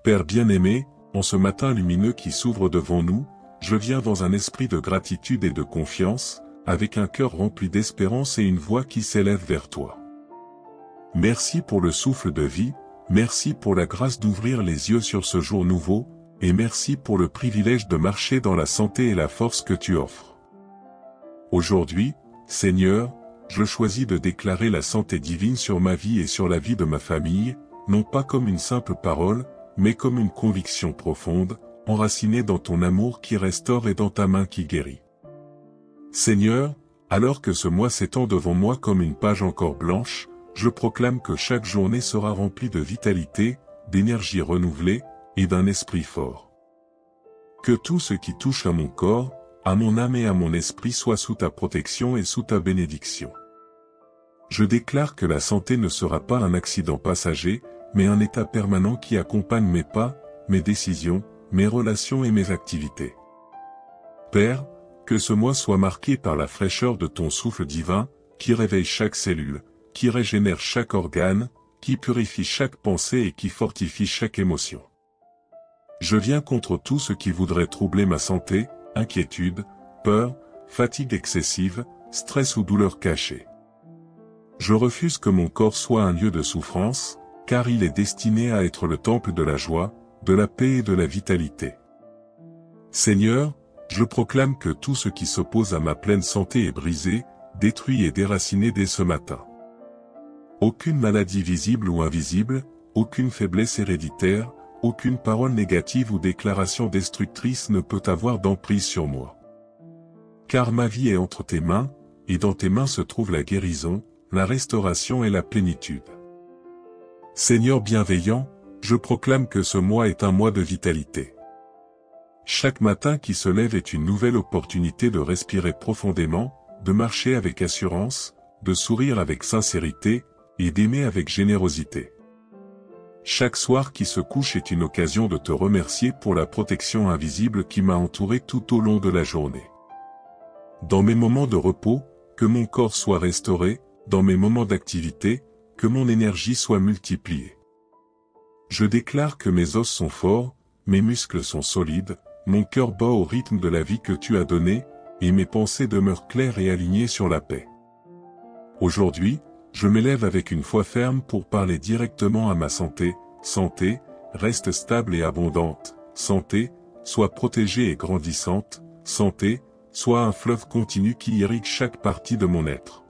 Père bien-aimé, en ce matin lumineux qui s'ouvre devant nous, je viens dans un esprit de gratitude et de confiance, avec un cœur rempli d'espérance et une voix qui s'élève vers toi. Merci pour le souffle de vie, merci pour la grâce d'ouvrir les yeux sur ce jour nouveau, et merci pour le privilège de marcher dans la santé et la force que tu offres. Aujourd'hui, Seigneur, je choisis de déclarer la santé divine sur ma vie et sur la vie de ma famille, non pas comme une simple parole, mais comme une conviction profonde, enracinée dans ton amour qui restaure et dans ta main qui guérit. Seigneur, alors que ce mois s'étend devant moi comme une page encore blanche, je proclame que chaque journée sera remplie de vitalité, d'énergie renouvelée, et d'un esprit fort. Que tout ce qui touche à mon corps, à mon âme et à mon esprit soit sous ta protection et sous ta bénédiction. Je déclare que la santé ne sera pas un accident passager, mais un état permanent qui accompagne mes pas, mes décisions, mes relations et mes activités. Père, que ce mois soit marqué par la fraîcheur de ton souffle divin, qui réveille chaque cellule, qui régénère chaque organe, qui purifie chaque pensée et qui fortifie chaque émotion. Je viens contre tout ce qui voudrait troubler ma santé, inquiétude, peur, fatigue excessive, stress ou douleur cachée. Je refuse que mon corps soit un lieu de souffrance, car il est destiné à être le temple de la joie, de la paix et de la vitalité. Seigneur, je proclame que tout ce qui s'oppose à ma pleine santé est brisé, détruit et déraciné dès ce matin. Aucune maladie visible ou invisible, aucune faiblesse héréditaire, aucune parole négative ou déclaration destructrice ne peut avoir d'emprise sur moi. Car ma vie est entre tes mains, et dans tes mains se trouve la guérison, la restauration et la plénitude. Seigneur bienveillant, je proclame que ce mois est un mois de vitalité. Chaque matin qui se lève est une nouvelle opportunité de respirer profondément, de marcher avec assurance, de sourire avec sincérité, et d'aimer avec générosité. Chaque soir qui se couche est une occasion de te remercier pour la protection invisible qui m'a entouré tout au long de la journée. Dans mes moments de repos, que mon corps soit restauré, dans mes moments d'activité, que mon énergie soit multipliée. Je déclare que mes os sont forts, mes muscles sont solides, mon cœur bat au rythme de la vie que tu as donnée, et mes pensées demeurent claires et alignées sur la paix. Aujourd'hui, je m'élève avec une foi ferme pour parler directement à ma santé. Santé, reste stable et abondante. Santé, sois protégée et grandissante. Santé, sois un fleuve continu qui irrigue chaque partie de mon être.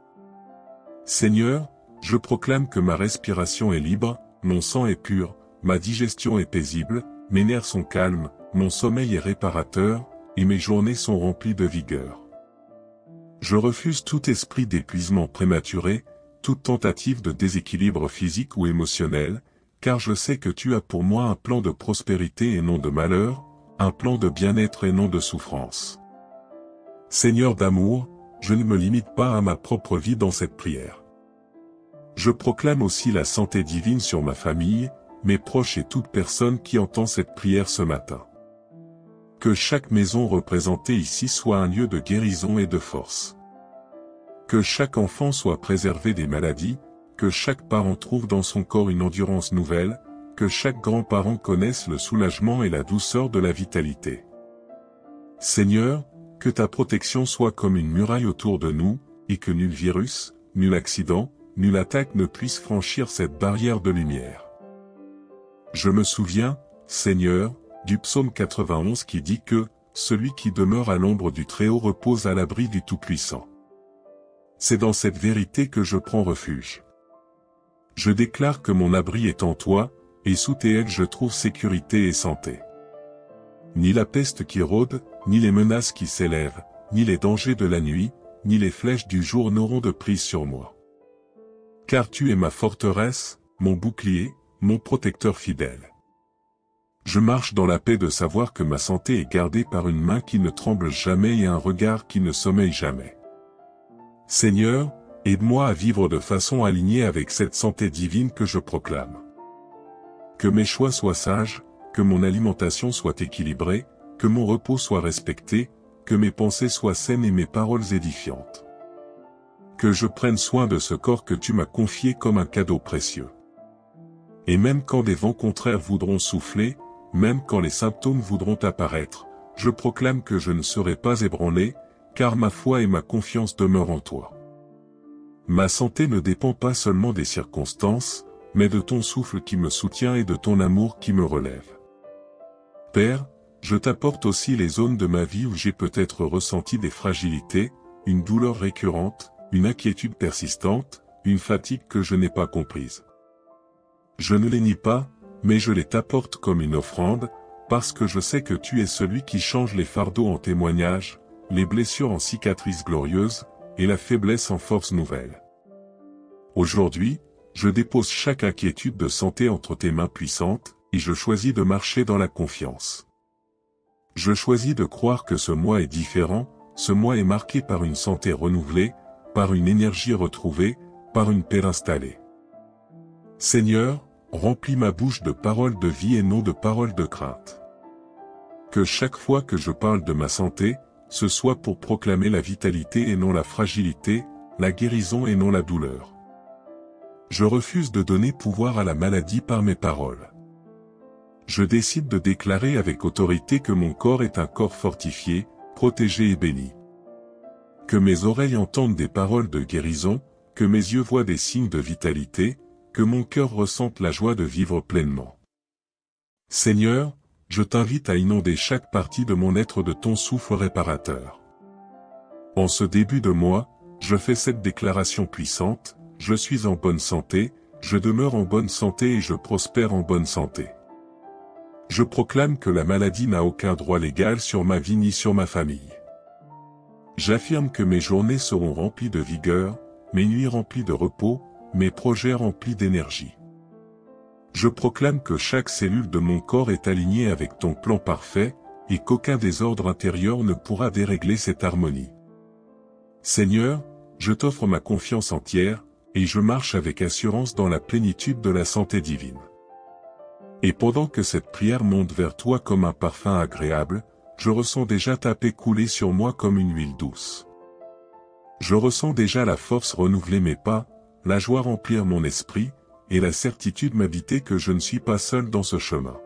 Seigneur, je proclame que ma respiration est libre, mon sang est pur, ma digestion est paisible, mes nerfs sont calmes, mon sommeil est réparateur, et mes journées sont remplies de vigueur. Je refuse tout esprit d'épuisement prématuré, toute tentative de déséquilibre physique ou émotionnel, car je sais que tu as pour moi un plan de prospérité et non de malheur, un plan de bien-être et non de souffrance. Seigneur d'amour, je ne me limite pas à ma propre vie dans cette prière. Je proclame aussi la santé divine sur ma famille, mes proches et toute personne qui entend cette prière ce matin. Que chaque maison représentée ici soit un lieu de guérison et de force. Que chaque enfant soit préservé des maladies, que chaque parent trouve dans son corps une endurance nouvelle, que chaque grand-parent connaisse le soulagement et la douceur de la vitalité. Seigneur, que ta protection soit comme une muraille autour de nous, et que nul virus, nul accident, nulle attaque ne puisse franchir cette barrière de lumière. Je me souviens, Seigneur, du psaume 91 qui dit que « Celui qui demeure à l'ombre du Très-Haut repose à l'abri du Tout-Puissant ». C'est dans cette vérité que je prends refuge. Je déclare que mon abri est en toi, et sous tes ailes je trouve sécurité et santé. Ni la peste qui rôde, ni les menaces qui s'élèvent, ni les dangers de la nuit, ni les flèches du jour n'auront de prise sur moi. Car tu es ma forteresse, mon bouclier, mon protecteur fidèle. Je marche dans la paix de savoir que ma santé est gardée par une main qui ne tremble jamais et un regard qui ne sommeille jamais. Seigneur, aide-moi à vivre de façon alignée avec cette santé divine que je proclame. Que mes choix soient sages, que mon alimentation soit équilibrée, que mon repos soit respecté, que mes pensées soient saines et mes paroles édifiantes. Que je prenne soin de ce corps que tu m'as confié comme un cadeau précieux. Et même quand des vents contraires voudront souffler, même quand les symptômes voudront apparaître, je proclame que je ne serai pas ébranlé, car ma foi et ma confiance demeurent en toi. Ma santé ne dépend pas seulement des circonstances, mais de ton souffle qui me soutient et de ton amour qui me relève. Père, je t'apporte aussi les zones de ma vie où j'ai peut-être ressenti des fragilités, une douleur récurrente, une inquiétude persistante, une fatigue que je n'ai pas comprise. Je ne les nie pas, mais je les t'apporte comme une offrande, parce que je sais que tu es celui qui change les fardeaux en témoignages, les blessures en cicatrices glorieuses, et la faiblesse en force nouvelle. Aujourd'hui, je dépose chaque inquiétude de santé entre tes mains puissantes, et je choisis de marcher dans la confiance. Je choisis de croire que ce mois est différent, ce mois est marqué par une santé renouvelée, par une énergie retrouvée, par une paix installée. Seigneur, remplis ma bouche de paroles de vie et non de paroles de crainte. Que chaque fois que je parle de ma santé, ce soit pour proclamer la vitalité et non la fragilité, la guérison et non la douleur. Je refuse de donner pouvoir à la maladie par mes paroles. Je décide de déclarer avec autorité que mon corps est un corps fortifié, protégé et béni. Que mes oreilles entendent des paroles de guérison, que mes yeux voient des signes de vitalité, que mon cœur ressente la joie de vivre pleinement. Seigneur, je t'invite à inonder chaque partie de mon être de ton souffle réparateur. En ce début de mois, je fais cette déclaration puissante, je suis en bonne santé, je demeure en bonne santé et je prospère en bonne santé. Je proclame que la maladie n'a aucun droit légal sur ma vie ni sur ma famille. J'affirme que mes journées seront remplies de vigueur, mes nuits remplies de repos, mes projets remplis d'énergie. Je proclame que chaque cellule de mon corps est alignée avec ton plan parfait, et qu'aucun désordre intérieur ne pourra dérégler cette harmonie. Seigneur, je t'offre ma confiance entière, et je marche avec assurance dans la plénitude de la santé divine. Et pendant que cette prière monte vers toi comme un parfum agréable, je ressens déjà ta paix couler sur moi comme une huile douce. Je ressens déjà la force renouveler mes pas, la joie remplir mon esprit, et la certitude m'habiter que je ne suis pas seul dans ce chemin.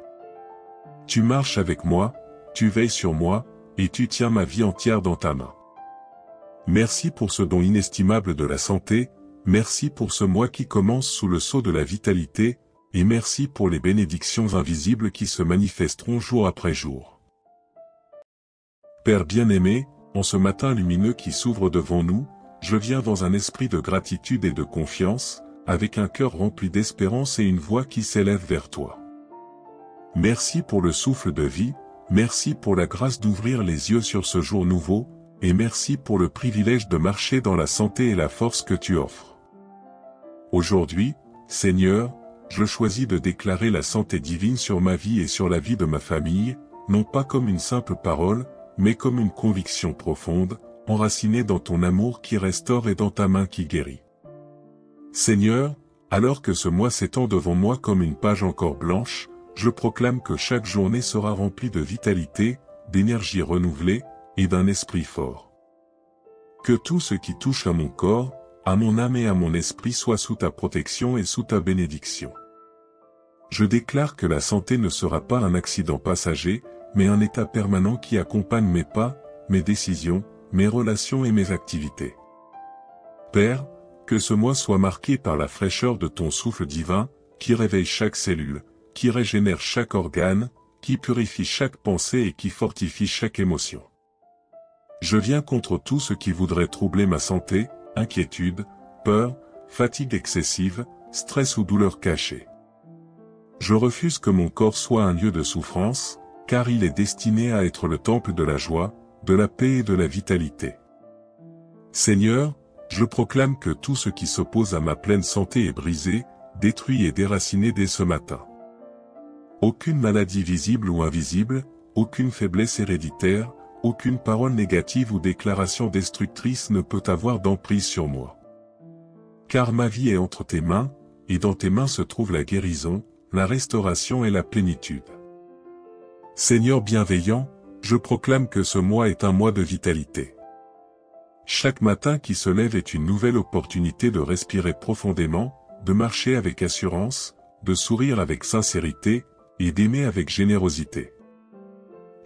Tu marches avec moi, tu veilles sur moi, et tu tiens ma vie entière dans ta main. Merci pour ce don inestimable de la santé, merci pour ce mois qui commence sous le sceau de la vitalité, et merci pour les bénédictions invisibles qui se manifesteront jour après jour. Père bien-aimé, en ce matin lumineux qui s'ouvre devant nous, je viens dans un esprit de gratitude et de confiance, avec un cœur rempli d'espérance et une voix qui s'élève vers toi. Merci pour le souffle de vie, merci pour la grâce d'ouvrir les yeux sur ce jour nouveau, et merci pour le privilège de marcher dans la santé et la force que tu offres. Aujourd'hui, Seigneur, je choisis de déclarer la santé divine sur ma vie et sur la vie de ma famille, non pas comme une simple parole, mais comme une conviction profonde, enracinée dans ton amour qui restaure et dans ta main qui guérit. Seigneur, alors que ce mois s'étend devant moi comme une page encore blanche, je proclame que chaque journée sera remplie de vitalité, d'énergie renouvelée, et d'un esprit fort. Que tout ce qui touche à mon corps, à mon âme et à mon esprit soit sous ta protection et sous ta bénédiction. Je déclare que la santé ne sera pas un accident passager, mais un état permanent qui accompagne mes pas, mes décisions, mes relations et mes activités. Père, que ce mois soit marqué par la fraîcheur de ton souffle divin, qui réveille chaque cellule, qui régénère chaque organe, qui purifie chaque pensée et qui fortifie chaque émotion. Je viens contre tout ce qui voudrait troubler ma santé, inquiétude, peur, fatigue excessive, stress ou douleur cachée. Je refuse que mon corps soit un lieu de souffrance, car il est destiné à être le temple de la joie, de la paix et de la vitalité. Seigneur, je proclame que tout ce qui s'oppose à ma pleine santé est brisé, détruit et déraciné dès ce matin. Aucune maladie visible ou invisible, aucune faiblesse héréditaire, aucune parole négative ou déclaration destructrice ne peut avoir d'emprise sur moi. Car ma vie est entre tes mains, et dans tes mains se trouve la guérison, la restauration et la plénitude. Seigneur bienveillant, je proclame que ce mois est un mois de vitalité. Chaque matin qui se lève est une nouvelle opportunité de respirer profondément, de marcher avec assurance, de sourire avec sincérité, et d'aimer avec générosité.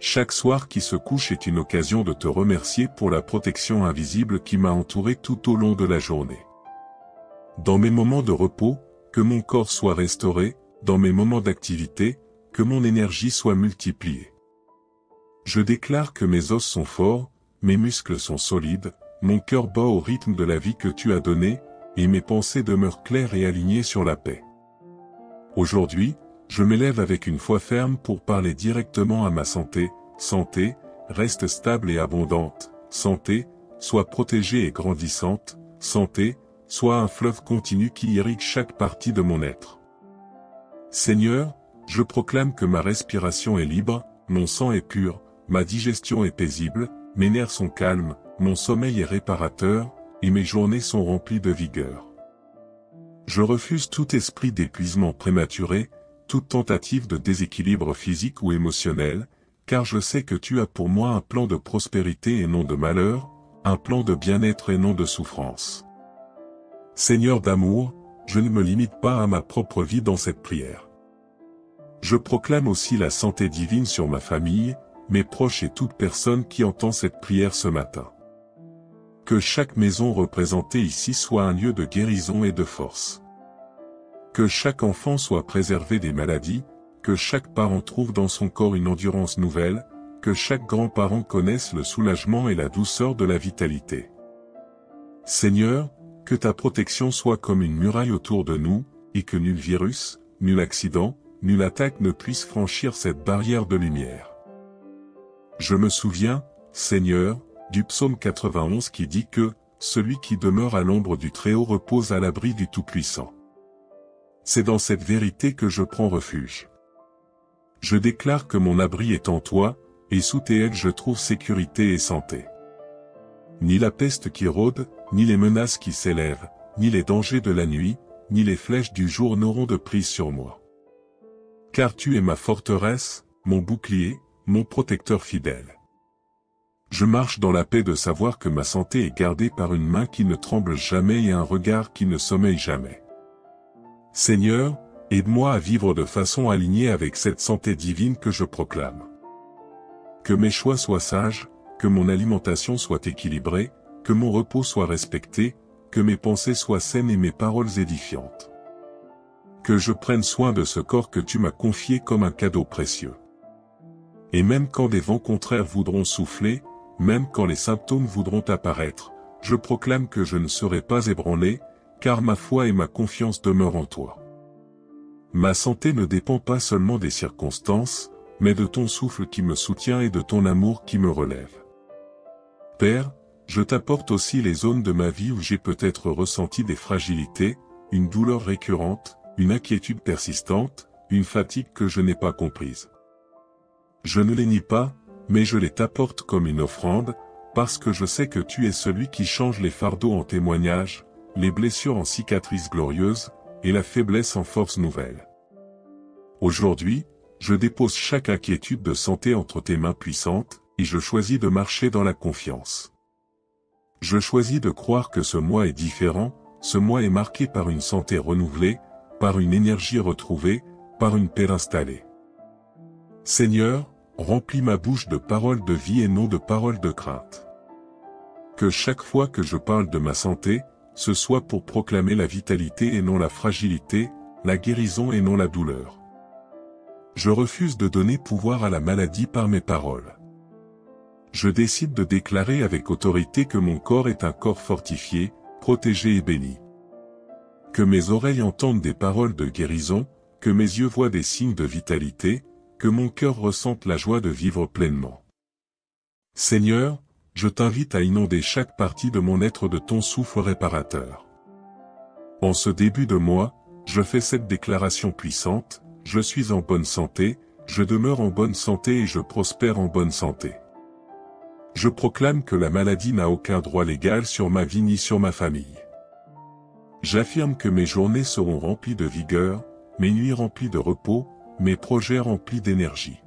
Chaque soir qui se couche est une occasion de te remercier pour la protection invisible qui m'a entouré tout au long de la journée. Dans mes moments de repos, que mon corps soit restauré, dans mes moments d'activité, que mon énergie soit multipliée. Je déclare que mes os sont forts, mes muscles sont solides, mon cœur bat au rythme de la vie que tu as donnée, et mes pensées demeurent claires et alignées sur la paix. Aujourd'hui, je m'élève avec une foi ferme pour parler directement à ma santé. Santé, reste stable et abondante. Santé, sois protégée et grandissante. Santé, sois un fleuve continu qui irrigue chaque partie de mon être. Seigneur, je proclame que ma respiration est libre, mon sang est pur, ma digestion est paisible, mes nerfs sont calmes, mon sommeil est réparateur, et mes journées sont remplies de vigueur. Je refuse tout esprit d'épuisement prématuré, toute tentative de déséquilibre physique ou émotionnel, car je sais que tu as pour moi un plan de prospérité et non de malheur, un plan de bien-être et non de souffrance. Seigneur d'amour, je ne me limite pas à ma propre vie dans cette prière. Je proclame aussi la santé divine sur ma famille, mes proches et toute personne qui entend cette prière ce matin. Que chaque maison représentée ici soit un lieu de guérison et de force. Que chaque enfant soit préservé des maladies, que chaque parent trouve dans son corps une endurance nouvelle, que chaque grand-parent connaisse le soulagement et la douceur de la vitalité. Seigneur, que ta protection soit comme une muraille autour de nous, et que nul virus, nul accident, nulle attaque ne puisse franchir cette barrière de lumière. Je me souviens, Seigneur, du psaume 91 qui dit que « Celui qui demeure à l'ombre du Très-Haut repose à l'abri du Tout-Puissant ». C'est dans cette vérité que je prends refuge. Je déclare que mon abri est en toi, et sous tes ailes je trouve sécurité et santé. Ni la peste qui rôde, ni les menaces qui s'élèvent, ni les dangers de la nuit, ni les flèches du jour n'auront de prise sur moi. Car tu es ma forteresse, mon bouclier, mon protecteur fidèle. Je marche dans la paix de savoir que ma santé est gardée par une main qui ne tremble jamais et un regard qui ne sommeille jamais. Seigneur, aide-moi à vivre de façon alignée avec cette santé divine que je proclame. Que mes choix soient sages, que mon alimentation soit équilibrée, que mon repos soit respecté, que mes pensées soient saines et mes paroles édifiantes. Que je prenne soin de ce corps que tu m'as confié comme un cadeau précieux. Et même quand des vents contraires voudront souffler, même quand les symptômes voudront apparaître, je proclame que je ne serai pas ébranlé, car ma foi et ma confiance demeurent en toi. Ma santé ne dépend pas seulement des circonstances, mais de ton souffle qui me soutient et de ton amour qui me relève. Père, je t'apporte aussi les zones de ma vie où j'ai peut-être ressenti des fragilités, une douleur récurrente, une inquiétude persistante, une fatigue que je n'ai pas comprise. Je ne les nie pas, mais je les t'apporte comme une offrande, parce que je sais que tu es celui qui change les fardeaux en témoignages, les blessures en cicatrices glorieuses, et la faiblesse en force nouvelle. Aujourd'hui, je dépose chaque inquiétude de santé entre tes mains puissantes, et je choisis de marcher dans la confiance. Je choisis de croire que ce mois est différent, ce mois est marqué par une santé renouvelée, par une énergie retrouvée, par une paix installée. Seigneur, remplis ma bouche de paroles de vie et non de paroles de crainte. Que chaque fois que je parle de ma santé, ce soit pour proclamer la vitalité et non la fragilité, la guérison et non la douleur. Je refuse de donner pouvoir à la maladie par mes paroles. Je décide de déclarer avec autorité que mon corps est un corps fortifié, protégé et béni. Que mes oreilles entendent des paroles de guérison, que mes yeux voient des signes de vitalité, que mon cœur ressente la joie de vivre pleinement. Seigneur, je t'invite à inonder chaque partie de mon être de ton souffle réparateur. En ce début de mois, je fais cette déclaration puissante, je suis en bonne santé, je demeure en bonne santé et je prospère en bonne santé. Je proclame que la maladie n'a aucun droit légal sur ma vie ni sur ma famille. J'affirme que mes journées seront remplies de vigueur, mes nuits remplies de repos, mes projets remplis d'énergie.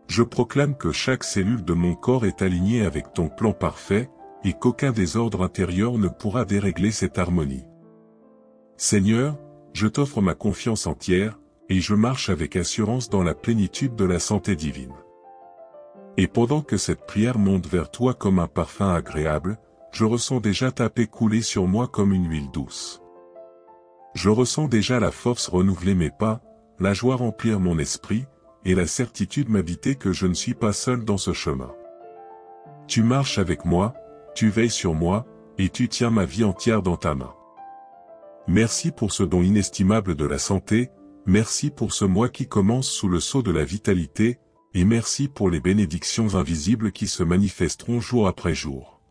Je proclame que chaque cellule de mon corps est alignée avec ton plan parfait, et qu'aucun désordre intérieur ne pourra dérégler cette harmonie. Seigneur, je t'offre ma confiance entière, et je marche avec assurance dans la plénitude de la santé divine. Et pendant que cette prière monte vers toi comme un parfum agréable, je ressens déjà ta paix couler sur moi comme une huile douce. Je ressens déjà la force renouveler mes pas, la joie remplir mon esprit, et la certitude m'habiter que je ne suis pas seul dans ce chemin. Tu marches avec moi, tu veilles sur moi, et tu tiens ma vie entière dans ta main. Merci pour ce don inestimable de la santé, merci pour ce mois qui commence sous le sceau de la vitalité, et merci pour les bénédictions invisibles qui se manifesteront jour après jour.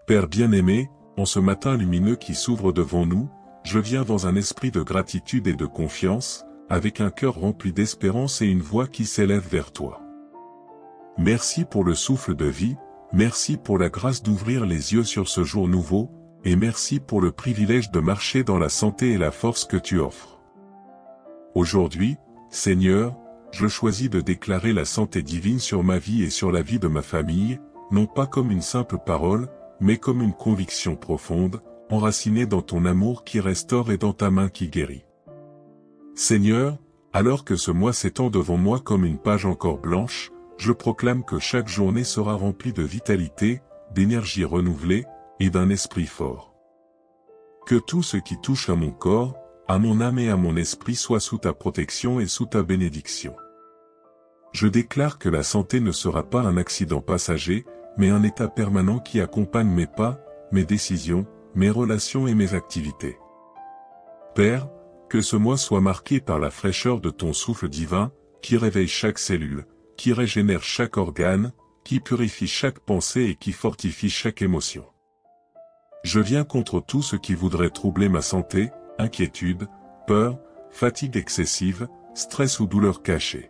Père bien-aimé, en ce matin lumineux qui s'ouvre devant nous, je viens dans un esprit de gratitude et de confiance, avec un cœur rempli d'espérance et une voix qui s'élève vers toi. Merci pour le souffle de vie, merci pour la grâce d'ouvrir les yeux sur ce jour nouveau, et merci pour le privilège de marcher dans la santé et la force que tu offres. Aujourd'hui, Seigneur, je choisis de déclarer la santé divine sur ma vie et sur la vie de ma famille, non pas comme une simple parole, mais comme une conviction profonde, enracinée dans ton amour qui restaure et dans ta main qui guérit. Seigneur, alors que ce mois s'étend devant moi comme une page encore blanche, je proclame que chaque journée sera remplie de vitalité, d'énergie renouvelée, et d'un esprit fort. Que tout ce qui touche à mon corps, à mon âme et à mon esprit soit sous ta protection et sous ta bénédiction. Je déclare que la santé ne sera pas un accident passager, mais un état permanent qui accompagne mes pas, mes décisions, mes relations et mes activités. Père, que ce mois soit marqué par la fraîcheur de ton souffle divin, qui réveille chaque cellule, qui régénère chaque organe, qui purifie chaque pensée et qui fortifie chaque émotion. Je viens contre tout ce qui voudrait troubler ma santé, inquiétude, peur, fatigue excessive, stress ou douleur cachée.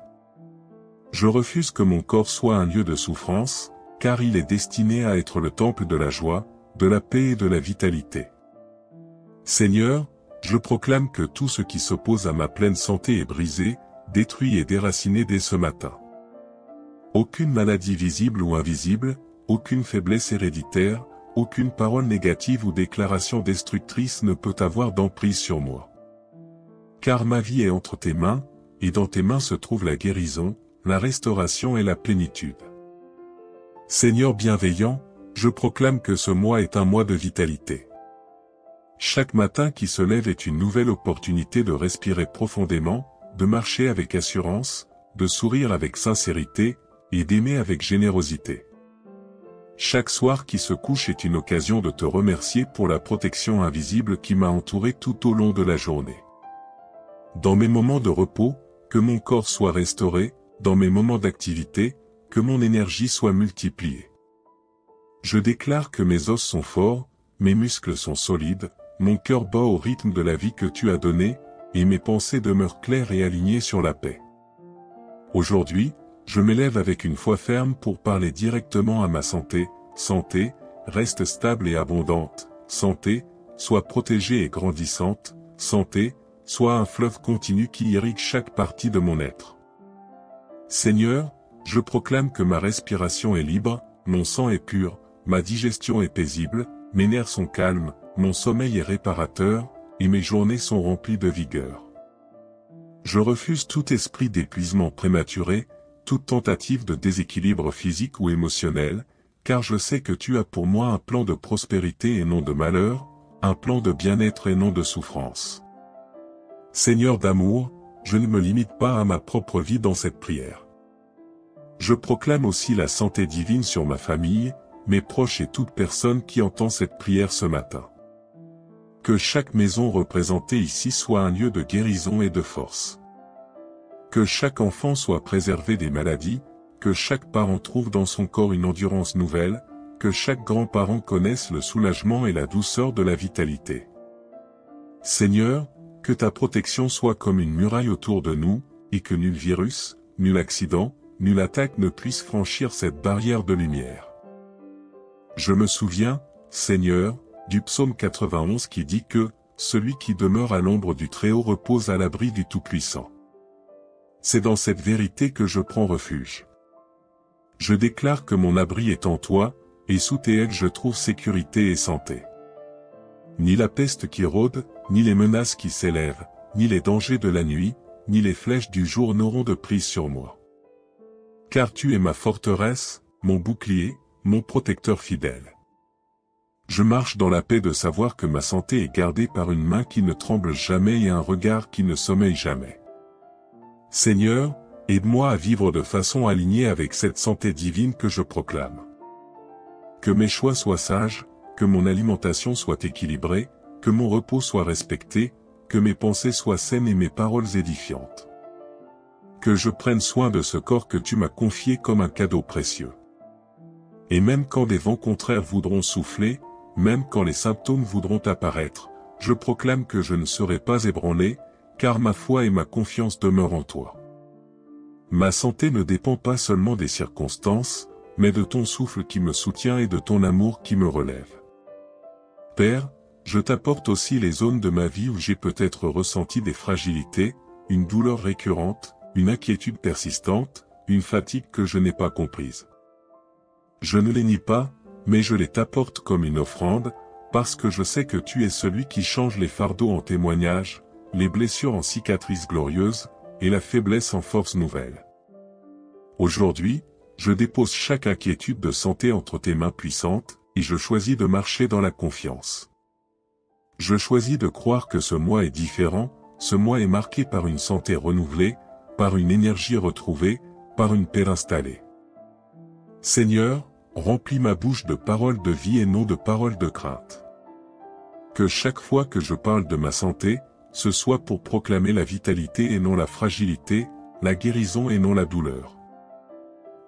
Je refuse que mon corps soit un lieu de souffrance, car il est destiné à être le temple de la joie, de la paix et de la vitalité. Seigneur, je proclame que tout ce qui s'oppose à ma pleine santé est brisé, détruit et déraciné dès ce matin. Aucune maladie visible ou invisible, aucune faiblesse héréditaire, aucune parole négative ou déclaration destructrice ne peut avoir d'emprise sur moi. Car ma vie est entre tes mains, et dans tes mains se trouve la guérison, la restauration et la plénitude. Seigneur bienveillant, je proclame que ce mois est un mois de vitalité. Chaque matin qui se lève est une nouvelle opportunité de respirer profondément, de marcher avec assurance, de sourire avec sincérité, et d'aimer avec générosité. Chaque soir qui se couche est une occasion de te remercier pour la protection invisible qui m'a entouré tout au long de la journée. Dans mes moments de repos, que mon corps soit restauré, dans mes moments d'activité, que mon énergie soit multipliée. Je déclare que mes os sont forts, mes muscles sont solides, mon cœur bat au rythme de la vie que tu as donnée, et mes pensées demeurent claires et alignées sur la paix. Aujourd'hui, je m'élève avec une foi ferme pour parler directement à ma santé. Santé, reste stable et abondante. Santé, sois protégée et grandissante. Santé, sois un fleuve continu qui irrigue chaque partie de mon être. Seigneur, je proclame que ma respiration est libre, mon sang est pur, ma digestion est paisible, mes nerfs sont calmes, mon sommeil est réparateur, et mes journées sont remplies de vigueur. Je refuse tout esprit d'épuisement prématuré, toute tentative de déséquilibre physique ou émotionnel, car je sais que tu as pour moi un plan de prospérité et non de malheur, un plan de bien-être et non de souffrance. Seigneur d'amour, je ne me limite pas à ma propre vie dans cette prière. Je proclame aussi la santé divine sur ma famille, mes proches et toute personne qui entend cette prière ce matin. Que chaque maison représentée ici soit un lieu de guérison et de force. Que chaque enfant soit préservé des maladies, que chaque parent trouve dans son corps une endurance nouvelle, que chaque grand-parent connaisse le soulagement et la douceur de la vitalité. Seigneur, que ta protection soit comme une muraille autour de nous, et que nul virus, nul accident, nulle attaque ne puisse franchir cette barrière de lumière. Je me souviens, Seigneur, du psaume 91 qui dit que « Celui qui demeure à l'ombre du Très-Haut repose à l'abri du Tout-Puissant ». C'est dans cette vérité que je prends refuge. Je déclare que mon abri est en toi, et sous tes ailes je trouve sécurité et santé. Ni la peste qui rôde, ni les menaces qui s'élèvent, ni les dangers de la nuit, ni les flèches du jour n'auront de prise sur moi. Car tu es ma forteresse, mon bouclier, mon protecteur fidèle. Je marche dans la paix de savoir que ma santé est gardée par une main qui ne tremble jamais et un regard qui ne sommeille jamais. Seigneur, aide-moi à vivre de façon alignée avec cette santé divine que je proclame. Que mes choix soient sages, que mon alimentation soit équilibrée, que mon repos soit respecté, que mes pensées soient saines et mes paroles édifiantes. Que je prenne soin de ce corps que tu m'as confié comme un cadeau précieux. Et même quand des vents contraires voudront souffler, même quand les symptômes voudront apparaître, je proclame que je ne serai pas ébranlé, car ma foi et ma confiance demeurent en toi. Ma santé ne dépend pas seulement des circonstances, mais de ton souffle qui me soutient et de ton amour qui me relève. Père, je t'apporte aussi les zones de ma vie où j'ai peut-être ressenti des fragilités, une douleur récurrente, une inquiétude persistante, une fatigue que je n'ai pas comprise. Je ne les nie pas, mais je les t'apporte comme une offrande, parce que je sais que tu es celui qui change les fardeaux en témoignages, les blessures en cicatrices glorieuses, et la faiblesse en force nouvelle. Aujourd'hui, je dépose chaque inquiétude de santé entre tes mains puissantes, et je choisis de marcher dans la confiance. Je choisis de croire que ce mois est différent, ce mois est marqué par une santé renouvelée, par une énergie retrouvée, par une paix installée. Seigneur, remplis ma bouche de paroles de vie et non de paroles de crainte. Que chaque fois que je parle de ma santé, ce soit pour proclamer la vitalité et non la fragilité, la guérison et non la douleur.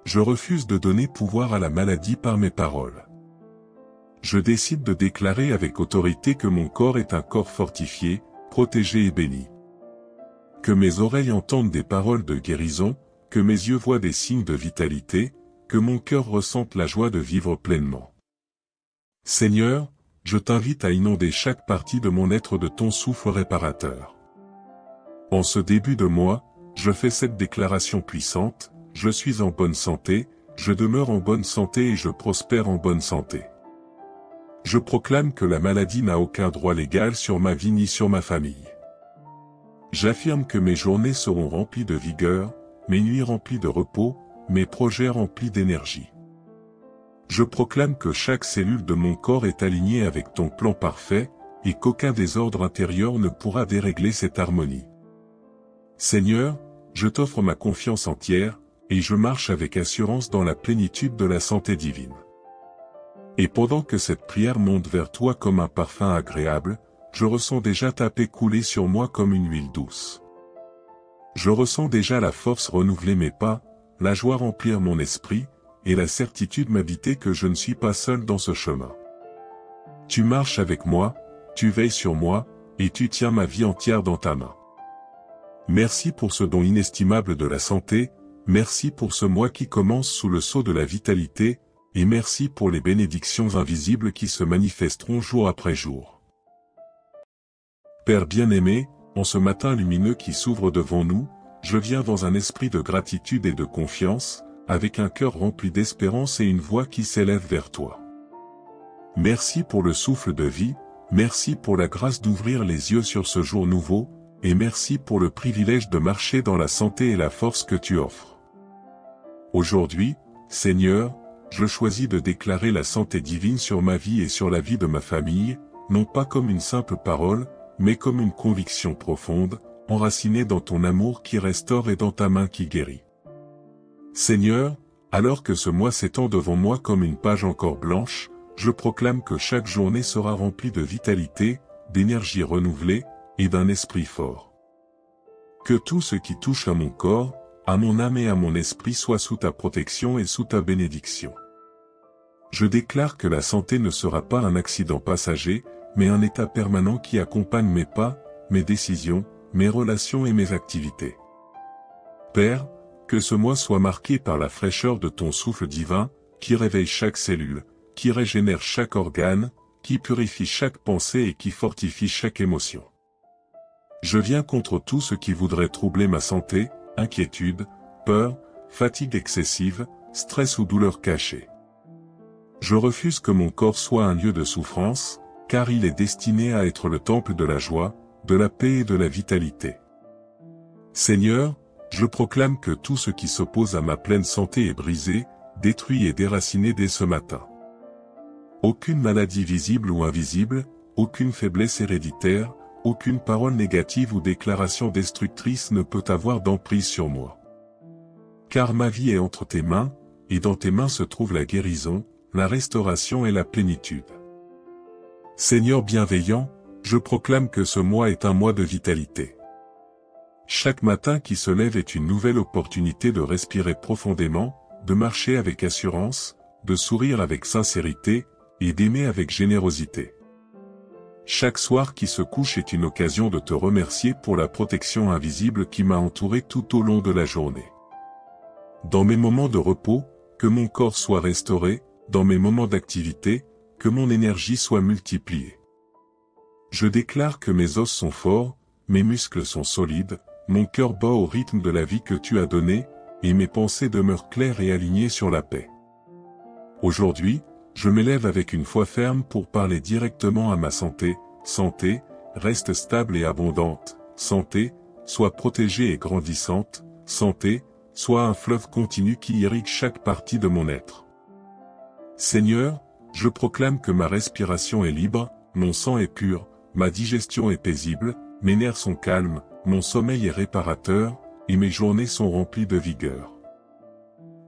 Je refuse de donner pouvoir à la maladie par mes paroles. Je décide de déclarer avec autorité que mon corps est un corps fortifié, protégé et béni. Que mes oreilles entendent des paroles de guérison, que mes yeux voient des signes de vitalité, que mon cœur ressente la joie de vivre pleinement. Seigneur, je t'invite à inonder chaque partie de mon être de ton souffle réparateur. En ce début de mois, je fais cette déclaration puissante, je suis en bonne santé, je demeure en bonne santé et je prospère en bonne santé. Je proclame que la maladie n'a aucun droit légal sur ma vie ni sur ma famille. J'affirme que mes journées seront remplies de vigueur, mes nuits remplies de repos, mes projets remplis d'énergie. Je proclame que chaque cellule de mon corps est alignée avec ton plan parfait, et qu'aucun désordre intérieur ne pourra dérégler cette harmonie. Seigneur, je t'offre ma confiance entière, et je marche avec assurance dans la plénitude de la santé divine. Et pendant que cette prière monte vers toi comme un parfum agréable, je ressens déjà ta paix couler sur moi comme une huile douce. Je ressens déjà la force renouveler mes pas, la joie remplir mon esprit, et la certitude m'habiter que je ne suis pas seul dans ce chemin. Tu marches avec moi, tu veilles sur moi, et tu tiens ma vie entière dans ta main. Merci pour ce don inestimable de la santé, merci pour ce mois qui commence sous le sceau de la vitalité, et merci pour les bénédictions invisibles qui se manifesteront jour après jour. Père bien-aimé, en ce matin lumineux qui s'ouvre devant nous, je viens dans un esprit de gratitude et de confiance, avec un cœur rempli d'espérance et une voix qui s'élève vers toi. Merci pour le souffle de vie, merci pour la grâce d'ouvrir les yeux sur ce jour nouveau, et merci pour le privilège de marcher dans la santé et la force que tu offres. Aujourd'hui, Seigneur, je choisis de déclarer la santé divine sur ma vie et sur la vie de ma famille, non pas comme une simple parole, mais comme une conviction profonde, enracinée dans ton amour qui restaure et dans ta main qui guérit. Seigneur, alors que ce mois s'étend devant moi comme une page encore blanche, je proclame que chaque journée sera remplie de vitalité, d'énergie renouvelée, et d'un esprit fort. Que tout ce qui touche à mon corps, à mon âme et à mon esprit soit sous ta protection et sous ta bénédiction. Je déclare que la santé ne sera pas un accident passager, mais un état permanent qui accompagne mes pas, mes décisions, mes relations et mes activités. Père, que ce mois soit marqué par la fraîcheur de ton souffle divin, qui réveille chaque cellule, qui régénère chaque organe, qui purifie chaque pensée et qui fortifie chaque émotion. Je viens contre tout ce qui voudrait troubler ma santé, inquiétude, peur, fatigue excessive, stress ou douleur cachée. Je refuse que mon corps soit un lieu de souffrance, car il est destiné à être le temple de la joie, de la paix et de la vitalité. Seigneur, je proclame que tout ce qui s'oppose à ma pleine santé est brisé, détruit et déraciné dès ce matin. Aucune maladie visible ou invisible, aucune faiblesse héréditaire, aucune parole négative ou déclaration destructrice ne peut avoir d'emprise sur moi. Car ma vie est entre tes mains, et dans tes mains se trouve la guérison, la restauration et la plénitude. Seigneur bienveillant, je proclame que ce mois est un mois de vitalité. Chaque matin qui se lève est une nouvelle opportunité de respirer profondément, de marcher avec assurance, de sourire avec sincérité, et d'aimer avec générosité. Chaque soir qui se couche est une occasion de te remercier pour la protection invisible qui m'a entouré tout au long de la journée. Dans mes moments de repos, que mon corps soit restauré, dans mes moments d'activité, que mon énergie soit multipliée. Je déclare que mes os sont forts, mes muscles sont solides, mon cœur bat au rythme de la vie que tu as donnée, et mes pensées demeurent claires et alignées sur la paix. Aujourd'hui, je m'élève avec une foi ferme pour parler directement à ma santé. Santé, reste stable et abondante. Santé, sois protégée et grandissante. Santé, sois un fleuve continu qui irrigue chaque partie de mon être. Seigneur, je proclame que ma respiration est libre, mon sang est pur, ma digestion est paisible, mes nerfs sont calmes, mon sommeil est réparateur, et mes journées sont remplies de vigueur.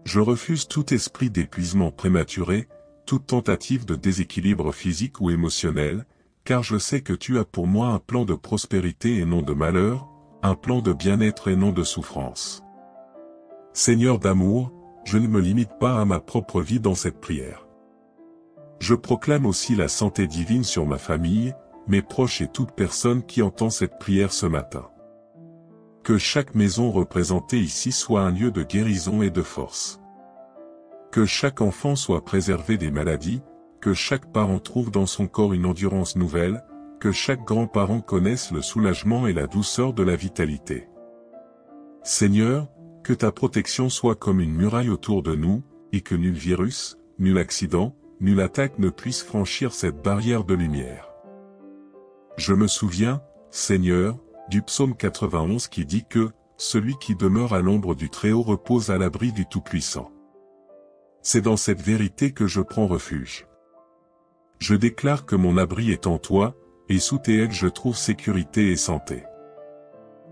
Je refuse tout esprit d'épuisement prématuré, toute tentative de déséquilibre physique ou émotionnel, car je sais que tu as pour moi un plan de prospérité et non de malheur, un plan de bien-être et non de souffrance. Seigneur d'amour, je ne me limite pas à ma propre vie dans cette prière. Je proclame aussi la santé divine sur ma famille, mes proches et toute personne qui entend cette prière ce matin. Que chaque maison représentée ici soit un lieu de guérison et de force. Que chaque enfant soit préservé des maladies, que chaque parent trouve dans son corps une endurance nouvelle, que chaque grand-parent connaisse le soulagement et la douceur de la vitalité. Seigneur, que ta protection soit comme une muraille autour de nous, et que nul virus, nul accident, nulle attaque ne puisse franchir cette barrière de lumière. Je me souviens, Seigneur, du psaume 91 qui dit que « Celui qui demeure à l'ombre du Très-Haut repose à l'abri du Tout-Puissant ». C'est dans cette vérité que je prends refuge. Je déclare que mon abri est en toi, et sous tes ailes je trouve sécurité et santé.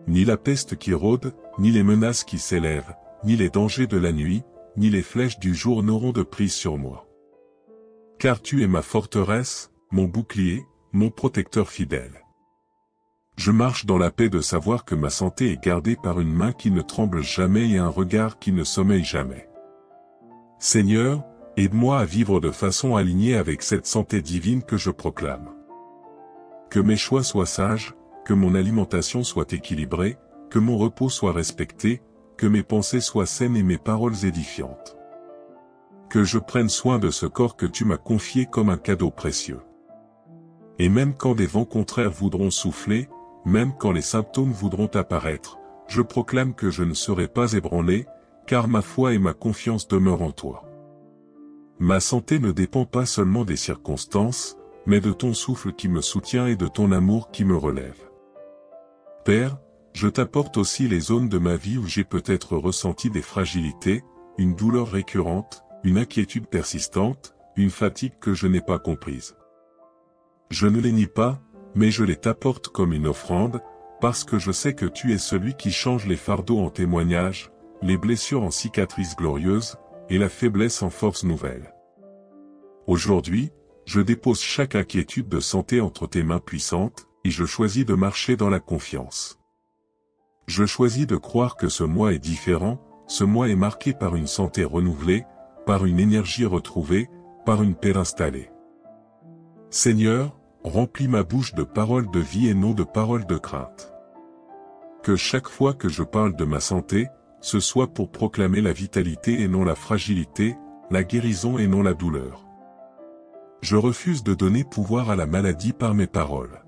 Ni la peste qui rôde, ni les menaces qui s'élèvent, ni les dangers de la nuit, ni les flèches du jour n'auront de prise sur moi. Car tu es ma forteresse, mon bouclier, mon protecteur fidèle. Je marche dans la paix de savoir que ma santé est gardée par une main qui ne tremble jamais et un regard qui ne sommeille jamais. Seigneur, aide-moi à vivre de façon alignée avec cette santé divine que je proclame. Que mes choix soient sages, que mon alimentation soit équilibrée, que mon repos soit respecté, que mes pensées soient saines et mes paroles édifiantes. Que je prenne soin de ce corps que tu m'as confié comme un cadeau précieux. Et même quand des vents contraires voudront souffler, même quand les symptômes voudront apparaître, je proclame que je ne serai pas ébranlé, car ma foi et ma confiance demeurent en toi. Ma santé ne dépend pas seulement des circonstances, mais de ton souffle qui me soutient et de ton amour qui me relève. Père, je t'apporte aussi les zones de ma vie où j'ai peut-être ressenti des fragilités, une douleur récurrente, une inquiétude persistante, une fatigue que je n'ai pas comprise. Je ne les nie pas, mais je les t'apporte comme une offrande, parce que je sais que tu es celui qui change les fardeaux en témoignages, les blessures en cicatrices glorieuses, et la faiblesse en force nouvelle. Aujourd'hui, je dépose chaque inquiétude de santé entre tes mains puissantes, et je choisis de marcher dans la confiance. Je choisis de croire que ce mois est différent, ce mois est marqué par une santé renouvelée, par une énergie retrouvée, par une paix installée. Seigneur, remplis ma bouche de paroles de vie et non de paroles de crainte. Que chaque fois que je parle de ma santé, ce soit pour proclamer la vitalité et non la fragilité, la guérison et non la douleur. Je refuse de donner pouvoir à la maladie par mes paroles.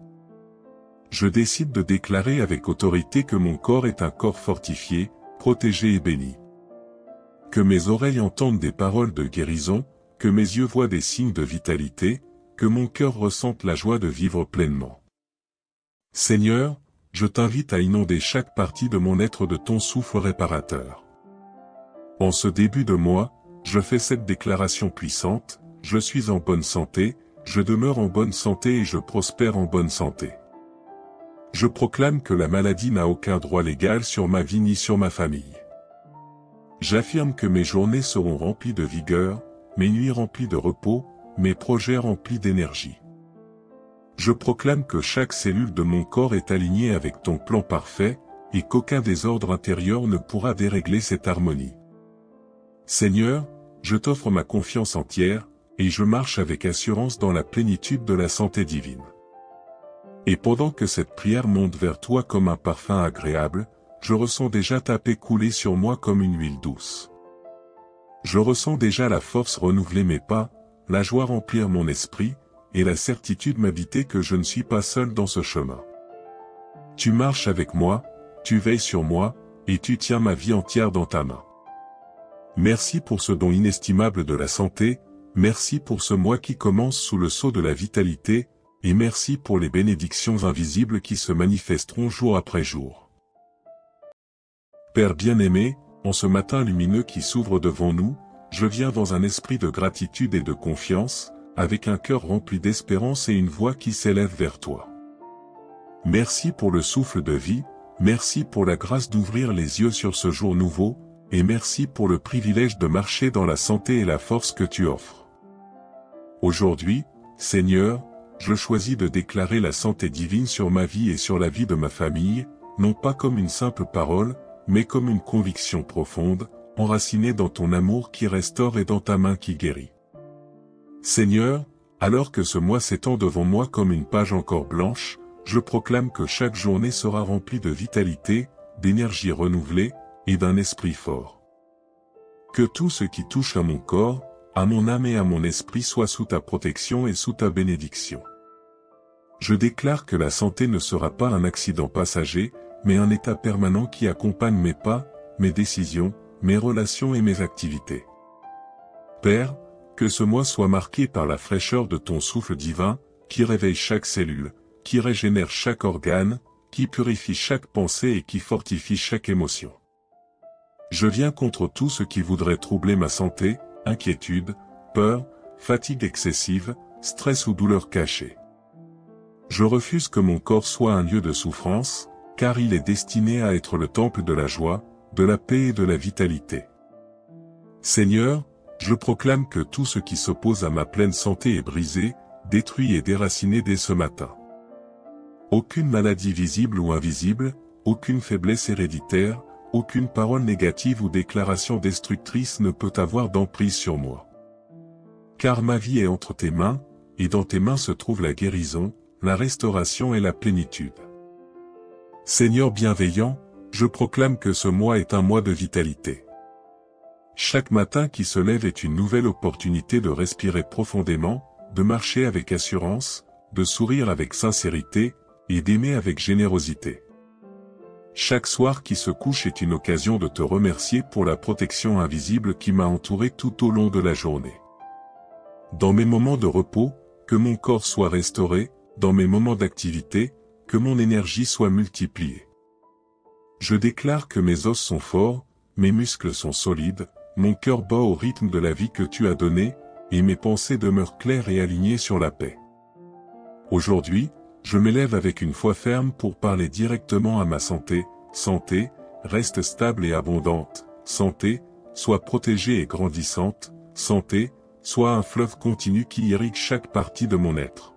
Je décide de déclarer avec autorité que mon corps est un corps fortifié, protégé et béni. Que mes oreilles entendent des paroles de guérison, que mes yeux voient des signes de vitalité, que mon cœur ressente la joie de vivre pleinement. Seigneur, je t'invite à inonder chaque partie de mon être de ton souffle réparateur. En ce début de mois, je fais cette déclaration puissante: je suis en bonne santé, je demeure en bonne santé et je prospère en bonne santé. Je proclame que la maladie n'a aucun droit légal sur ma vie ni sur ma famille. J'affirme que mes journées seront remplies de vigueur, mes nuits remplies de repos, mes projets remplis d'énergie. Je proclame que chaque cellule de mon corps est alignée avec ton plan parfait, et qu'aucun désordre intérieur ne pourra dérégler cette harmonie. Seigneur, je t'offre ma confiance entière, et je marche avec assurance dans la plénitude de la santé divine. Et pendant que cette prière monte vers toi comme un parfum agréable, je ressens déjà ta paix couler sur moi comme une huile douce. Je ressens déjà la force renouveler mes pas, la joie remplir mon esprit, et la certitude m'habiter que je ne suis pas seul dans ce chemin. Tu marches avec moi, tu veilles sur moi, et tu tiens ma vie entière dans ta main. Merci pour ce don inestimable de la santé, merci pour ce mois qui commence sous le sceau de la vitalité, et merci pour les bénédictions invisibles qui se manifesteront jour après jour. Père bien-aimé, en ce matin lumineux qui s'ouvre devant nous, je viens dans un esprit de gratitude et de confiance, avec un cœur rempli d'espérance et une voix qui s'élève vers toi. Merci pour le souffle de vie, merci pour la grâce d'ouvrir les yeux sur ce jour nouveau, et merci pour le privilège de marcher dans la santé et la force que tu offres. Aujourd'hui, Seigneur, je choisis de déclarer la santé divine sur ma vie et sur la vie de ma famille, non pas comme une simple parole, mais comme une conviction profonde, enracinée dans ton amour qui restaure et dans ta main qui guérit. Seigneur, alors que ce mois s'étend devant moi comme une page encore blanche, je proclame que chaque journée sera remplie de vitalité, d'énergie renouvelée, et d'un esprit fort. Que tout ce qui touche à mon corps, à mon âme et à mon esprit soit sous ta protection et sous ta bénédiction. Je déclare que la santé ne sera pas un accident passager, mais un état permanent qui accompagne mes pas, mes décisions, mes relations et mes activités. Père, que ce mois soit marqué par la fraîcheur de ton souffle divin, qui réveille chaque cellule, qui régénère chaque organe, qui purifie chaque pensée et qui fortifie chaque émotion. Je viens contre tout ce qui voudrait troubler ma santé, inquiétude, peur, fatigue excessive, stress ou douleur cachée. Je refuse que mon corps soit un lieu de souffrance, car il est destiné à être le temple de la joie, de la paix et de la vitalité. Seigneur, je proclame que tout ce qui s'oppose à ma pleine santé est brisé, détruit et déraciné dès ce matin. Aucune maladie visible ou invisible, aucune faiblesse héréditaire, aucune parole négative ou déclaration destructrice ne peut avoir d'emprise sur moi. Car ma vie est entre tes mains, et dans tes mains se trouve la guérison, la restauration et la plénitude. Seigneur bienveillant, je proclame que ce mois est un mois de vitalité. Chaque matin qui se lève est une nouvelle opportunité de respirer profondément, de marcher avec assurance, de sourire avec sincérité, et d'aimer avec générosité. Chaque soir qui se couche est une occasion de te remercier pour la protection invisible qui m'a entouré tout au long de la journée. Dans mes moments de repos, que mon corps soit restauré, dans mes moments d'activité, que mon énergie soit multipliée. Je déclare que mes os sont forts, mes muscles sont solides, mon cœur bat au rythme de la vie que tu as donnée, et mes pensées demeurent claires et alignées sur la paix. Aujourd'hui, je m'élève avec une foi ferme pour parler directement à ma santé. Santé, reste stable et abondante. Santé, sois protégée et grandissante. Santé, sois un fleuve continu qui irrigue chaque partie de mon être.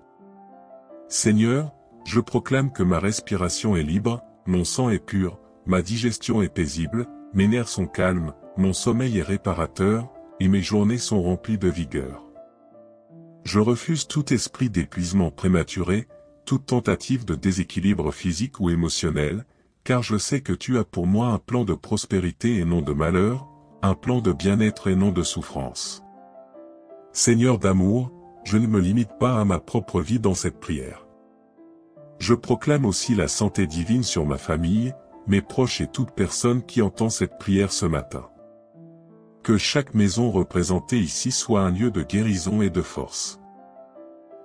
Seigneur, je proclame que ma respiration est libre, mon sang est pur, ma digestion est paisible, mes nerfs sont calmes, mon sommeil est réparateur, et mes journées sont remplies de vigueur. Je refuse tout esprit d'épuisement prématuré, toute tentative de déséquilibre physique ou émotionnel, car je sais que tu as pour moi un plan de prospérité et non de malheur, un plan de bien-être et non de souffrance. Seigneur d'amour, je ne me limite pas à ma propre vie dans cette prière. Je proclame aussi la santé divine sur ma famille, mes proches et toute personne qui entend cette prière ce matin. Que chaque maison représentée ici soit un lieu de guérison et de force.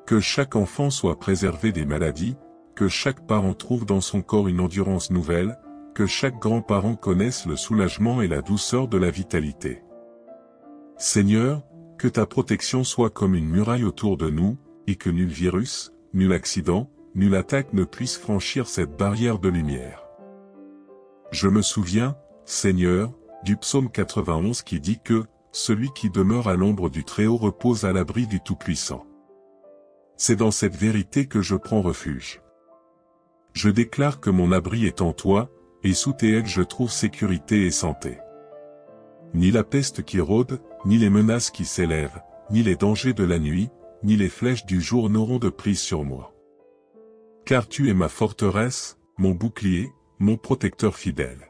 Que chaque enfant soit préservé des maladies, que chaque parent trouve dans son corps une endurance nouvelle, que chaque grand-parent connaisse le soulagement et la douceur de la vitalité. Seigneur, que ta protection soit comme une muraille autour de nous, et que nul virus, nul accident, nulle attaque ne puisse franchir cette barrière de lumière. Je me souviens, Seigneur, du psaume 91 qui dit que « Celui qui demeure à l'ombre du Très-Haut repose à l'abri du Tout-Puissant ». C'est dans cette vérité que je prends refuge. Je déclare que mon abri est en toi, et sous tes ailes je trouve sécurité et santé. Ni la peste qui rôde, ni les menaces qui s'élèvent, ni les dangers de la nuit, ni les flèches du jour n'auront de prise sur moi. Car tu es ma forteresse, mon bouclier, mon protecteur fidèle.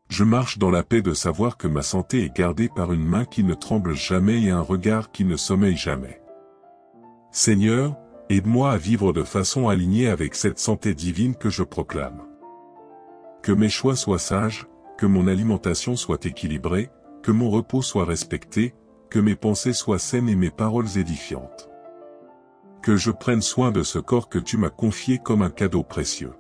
Je marche dans la paix de savoir que ma santé est gardée par une main qui ne tremble jamais et un regard qui ne sommeille jamais. Seigneur, aide-moi à vivre de façon alignée avec cette santé divine que je proclame. Que mes choix soient sages, que mon alimentation soit équilibrée, que mon repos soit respecté, que mes pensées soient saines et mes paroles édifiantes. Que je prenne soin de ce corps que tu m'as confié comme un cadeau précieux.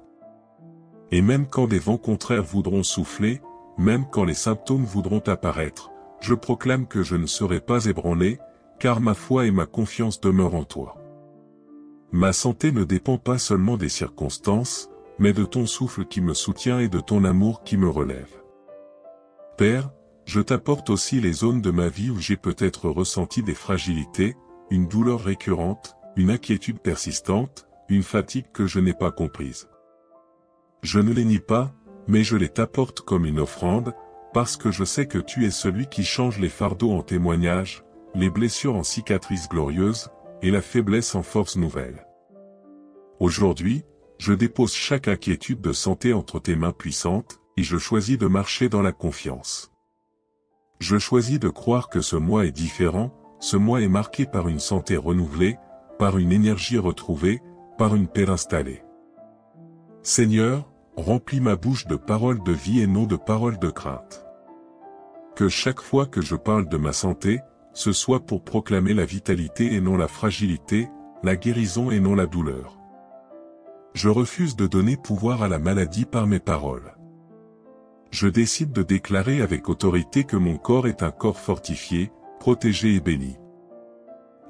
Et même quand des vents contraires voudront souffler, même quand les symptômes voudront apparaître, je proclame que je ne serai pas ébranlé, car ma foi et ma confiance demeurent en toi. Ma santé ne dépend pas seulement des circonstances, mais de ton souffle qui me soutient et de ton amour qui me relève. Père, je t'apporte aussi les zones de ma vie où j'ai peut-être ressenti des fragilités, une douleur récurrente, une inquiétude persistante, une fatigue que je n'ai pas comprise. Je ne les nie pas, mais je les t'apporte comme une offrande, parce que je sais que tu es celui qui change les fardeaux en témoignages, les blessures en cicatrices glorieuses, et la faiblesse en force nouvelle. Aujourd'hui, je dépose chaque inquiétude de santé entre tes mains puissantes, et je choisis de marcher dans la confiance. Je choisis de croire que ce mois est différent, ce mois est marqué par une santé renouvelée, par une énergie retrouvée, par une paix installée. Seigneur, remplis ma bouche de paroles de vie et non de paroles de crainte. Que chaque fois que je parle de ma santé, ce soit pour proclamer la vitalité et non la fragilité, la guérison et non la douleur. Je refuse de donner pouvoir à la maladie par mes paroles. Je décide de déclarer avec autorité que mon corps est un corps fortifié, protégé et béni.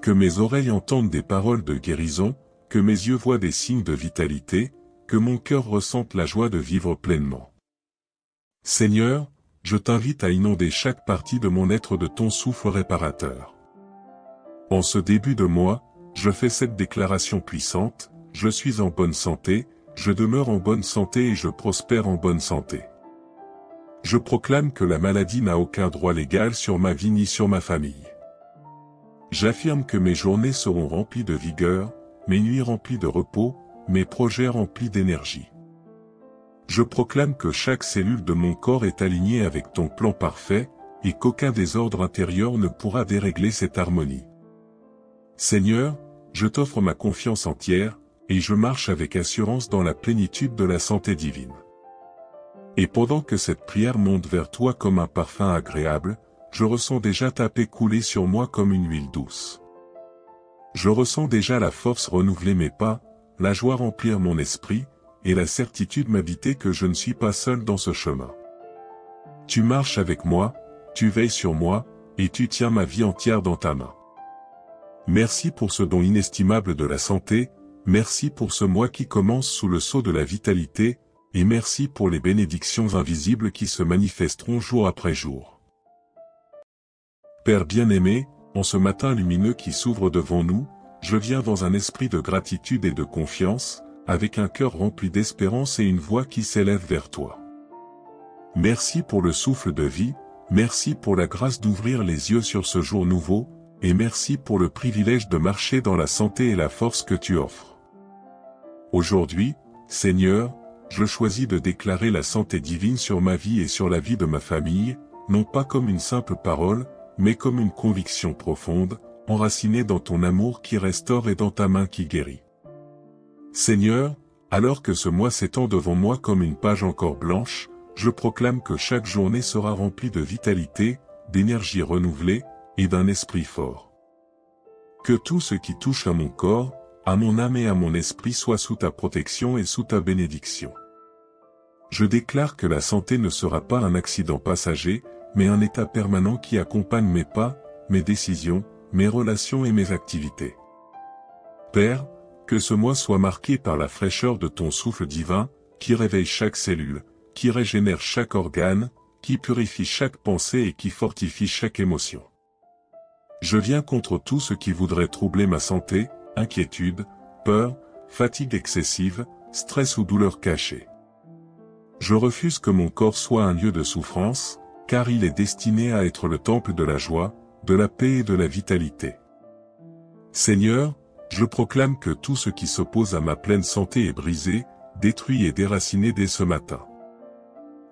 Que mes oreilles entendent des paroles de guérison, que mes yeux voient des signes de vitalité, que mon cœur ressente la joie de vivre pleinement. Seigneur, je t'invite à inonder chaque partie de mon être de ton souffle réparateur. En ce début de mois, je fais cette déclaration puissante, je suis en bonne santé, je demeure en bonne santé et je prospère en bonne santé. Je proclame que la maladie n'a aucun droit légal sur ma vie ni sur ma famille. J'affirme que mes journées seront remplies de vigueur, mes nuits remplies de repos, mes projets remplis d'énergie. Je proclame que chaque cellule de mon corps est alignée avec ton plan parfait, et qu'aucun désordre intérieur ne pourra dérégler cette harmonie. Seigneur, je t'offre ma confiance entière, et je marche avec assurance dans la plénitude de la santé divine. Et pendant que cette prière monte vers toi comme un parfum agréable, je ressens déjà ta paix couler sur moi comme une huile douce. Je ressens déjà la force renouveler mes pas, la joie remplir mon esprit, et la certitude m'habiter que je ne suis pas seul dans ce chemin. Tu marches avec moi, tu veilles sur moi, et tu tiens ma vie entière dans ta main. Merci pour ce don inestimable de la santé, merci pour ce mois qui commence sous le sceau de la vitalité, et merci pour les bénédictions invisibles qui se manifesteront jour après jour. Père bien-aimé, en ce matin lumineux qui s'ouvre devant nous, je viens dans un esprit de gratitude et de confiance, avec un cœur rempli d'espérance et une voix qui s'élève vers toi. Merci pour le souffle de vie, merci pour la grâce d'ouvrir les yeux sur ce jour nouveau, et merci pour le privilège de marcher dans la santé et la force que tu offres. Aujourd'hui, Seigneur, je choisis de déclarer la santé divine sur ma vie et sur la vie de ma famille, non pas comme une simple parole, mais comme une conviction profonde, enracinée dans ton amour qui restaure et dans ta main qui guérit. Seigneur, alors que ce mois s'étend devant moi comme une page encore blanche, je proclame que chaque journée sera remplie de vitalité, d'énergie renouvelée, et d'un esprit fort. Que tout ce qui touche à mon corps, à mon âme et à mon esprit soit sous ta protection et sous ta bénédiction. Je déclare que la santé ne sera pas un accident passager, mais un état permanent qui accompagne mes pas, mes décisions, mes relations et mes activités. Père, que ce mois soit marqué par la fraîcheur de ton souffle divin, qui réveille chaque cellule, qui régénère chaque organe, qui purifie chaque pensée et qui fortifie chaque émotion. Je viens contre tout ce qui voudrait troubler ma santé, inquiétude, peur, fatigue excessive, stress ou douleur cachée. Je refuse que mon corps soit un lieu de souffrance, car il est destiné à être le temple de la joie, de la paix et de la vitalité. Seigneur, je proclame que tout ce qui s'oppose à ma pleine santé est brisé, détruit et déraciné dès ce matin.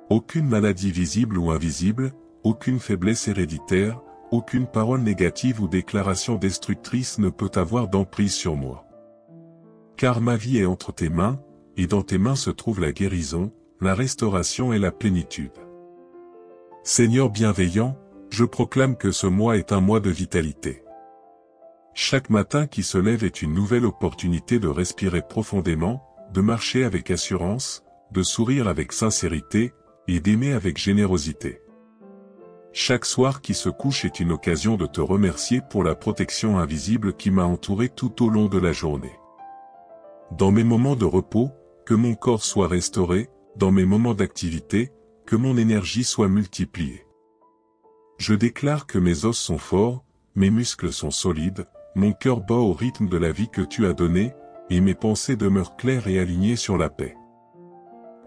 Aucune maladie visible ou invisible, aucune faiblesse héréditaire, aucune parole négative ou déclaration destructrice ne peut avoir d'emprise sur moi. Car ma vie est entre tes mains, et dans tes mains se trouve la guérison, la restauration et la plénitude. Seigneur bienveillant, je proclame que ce mois est un mois de vitalité. Chaque matin qui se lève est une nouvelle opportunité de respirer profondément, de marcher avec assurance, de sourire avec sincérité, et d'aimer avec générosité. Chaque soir qui se couche est une occasion de te remercier pour la protection invisible qui m'a entouré tout au long de la journée. Dans mes moments de repos, que mon corps soit restauré, dans mes moments d'activité, que mon énergie soit multipliée. Je déclare que mes os sont forts, mes muscles sont solides, mon cœur bat au rythme de la vie que tu as donnée, et mes pensées demeurent claires et alignées sur la paix.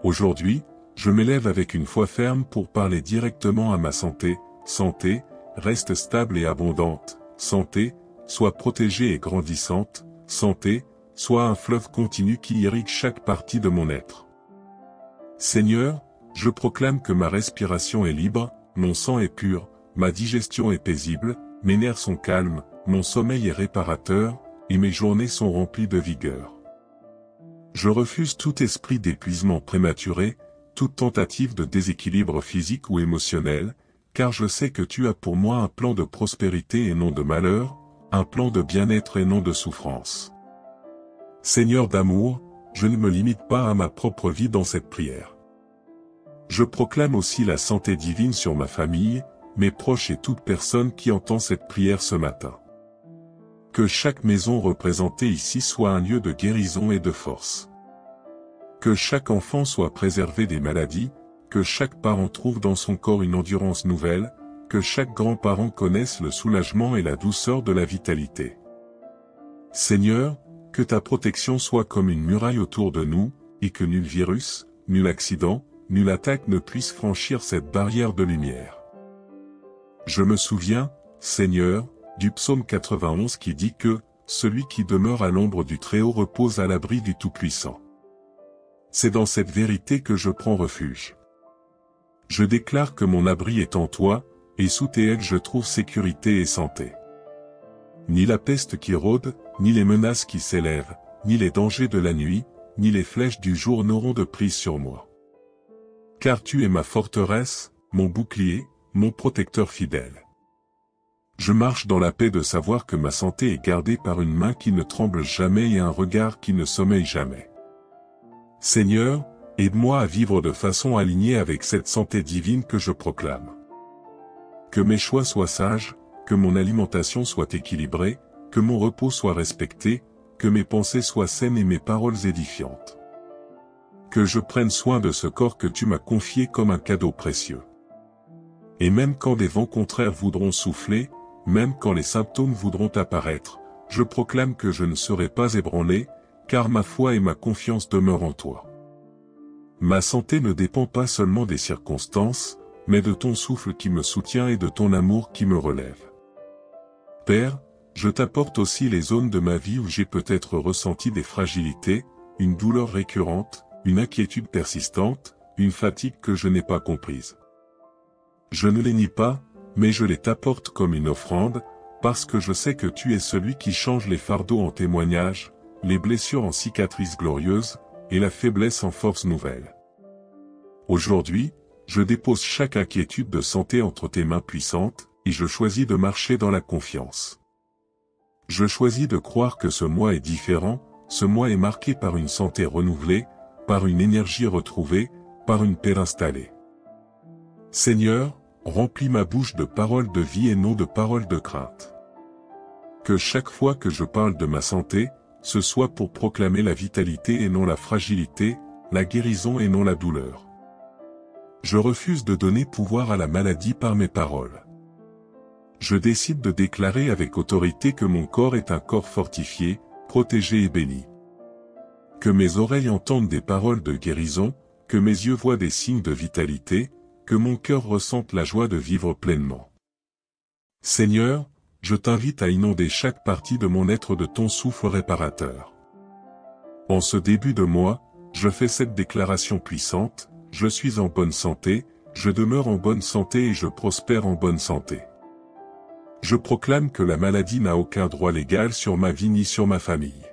Aujourd'hui, je m'élève avec une foi ferme pour parler directement à ma santé. Santé, reste stable et abondante. Santé, sois protégée et grandissante. Santé, sois un fleuve continu qui irrigue chaque partie de mon être. Seigneur, je proclame que ma respiration est libre, mon sang est pur, ma digestion est paisible, mes nerfs sont calmes, mon sommeil est réparateur, et mes journées sont remplies de vigueur. Je refuse tout esprit d'épuisement prématuré, toute tentative de déséquilibre physique ou émotionnel, car je sais que tu as pour moi un plan de prospérité et non de malheur, un plan de bien-être et non de souffrance. Seigneur d'amour, je ne me limite pas à ma propre vie dans cette prière. Je proclame aussi la santé divine sur ma famille, mes proches et toute personne qui entend cette prière ce matin. Que chaque maison représentée ici soit un lieu de guérison et de force. Que chaque enfant soit préservé des maladies, que chaque parent trouve dans son corps une endurance nouvelle, que chaque grand-parent connaisse le soulagement et la douceur de la vitalité. Seigneur, que ta protection soit comme une muraille autour de nous, et que nul virus, nul accident, nulle attaque ne puisse franchir cette barrière de lumière. Je me souviens, Seigneur, du psaume 91 qui dit que « Celui qui demeure à l'ombre du Très-Haut repose à l'abri du Tout-Puissant ». C'est dans cette vérité que je prends refuge. Je déclare que mon abri est en toi, et sous tes ailes je trouve sécurité et santé. Ni la peste qui rôde, ni les menaces qui s'élèvent, ni les dangers de la nuit, ni les flèches du jour n'auront de prise sur moi. Car tu es ma forteresse, mon bouclier, mon protecteur fidèle. Je marche dans la paix de savoir que ma santé est gardée par une main qui ne tremble jamais et un regard qui ne sommeille jamais. Seigneur, aide-moi à vivre de façon alignée avec cette santé divine que je proclame. Que mes choix soient sages, que mon alimentation soit équilibrée, que mon repos soit respecté, que mes pensées soient saines et mes paroles édifiantes. Que je prenne soin de ce corps que tu m'as confié comme un cadeau précieux. Et même quand des vents contraires voudront souffler, même quand les symptômes voudront apparaître, je proclame que je ne serai pas ébranlé, car ma foi et ma confiance demeurent en toi. Ma santé ne dépend pas seulement des circonstances, mais de ton souffle qui me soutient et de ton amour qui me relève. Père, je t'apporte aussi les zones de ma vie où j'ai peut-être ressenti des fragilités, une douleur récurrente, une inquiétude persistante, une fatigue que je n'ai pas comprise. Je ne les nie pas, mais je les t'apporte comme une offrande, parce que je sais que tu es celui qui change les fardeaux en témoignages, les blessures en cicatrices glorieuses, et la faiblesse en force nouvelle. Aujourd'hui, je dépose chaque inquiétude de santé entre tes mains puissantes, et je choisis de marcher dans la confiance. Je choisis de croire que ce mois est différent, ce mois est marqué par une santé renouvelée, par une énergie retrouvée, par une paix installée. Seigneur, remplis ma bouche de paroles de vie et non de paroles de crainte. Que chaque fois que je parle de ma santé, ce soit pour proclamer la vitalité et non la fragilité, la guérison et non la douleur. Je refuse de donner pouvoir à la maladie par mes paroles. Je décide de déclarer avec autorité que mon corps est un corps fortifié, protégé et béni. Que mes oreilles entendent des paroles de guérison, que mes yeux voient des signes de vitalité, que mon cœur ressente la joie de vivre pleinement. Seigneur, je t'invite à inonder chaque partie de mon être de ton souffle réparateur. En ce début de mois, je fais cette déclaration puissante, je suis en bonne santé, je demeure en bonne santé et je prospère en bonne santé. Je proclame que la maladie n'a aucun droit légal sur ma vie ni sur ma famille.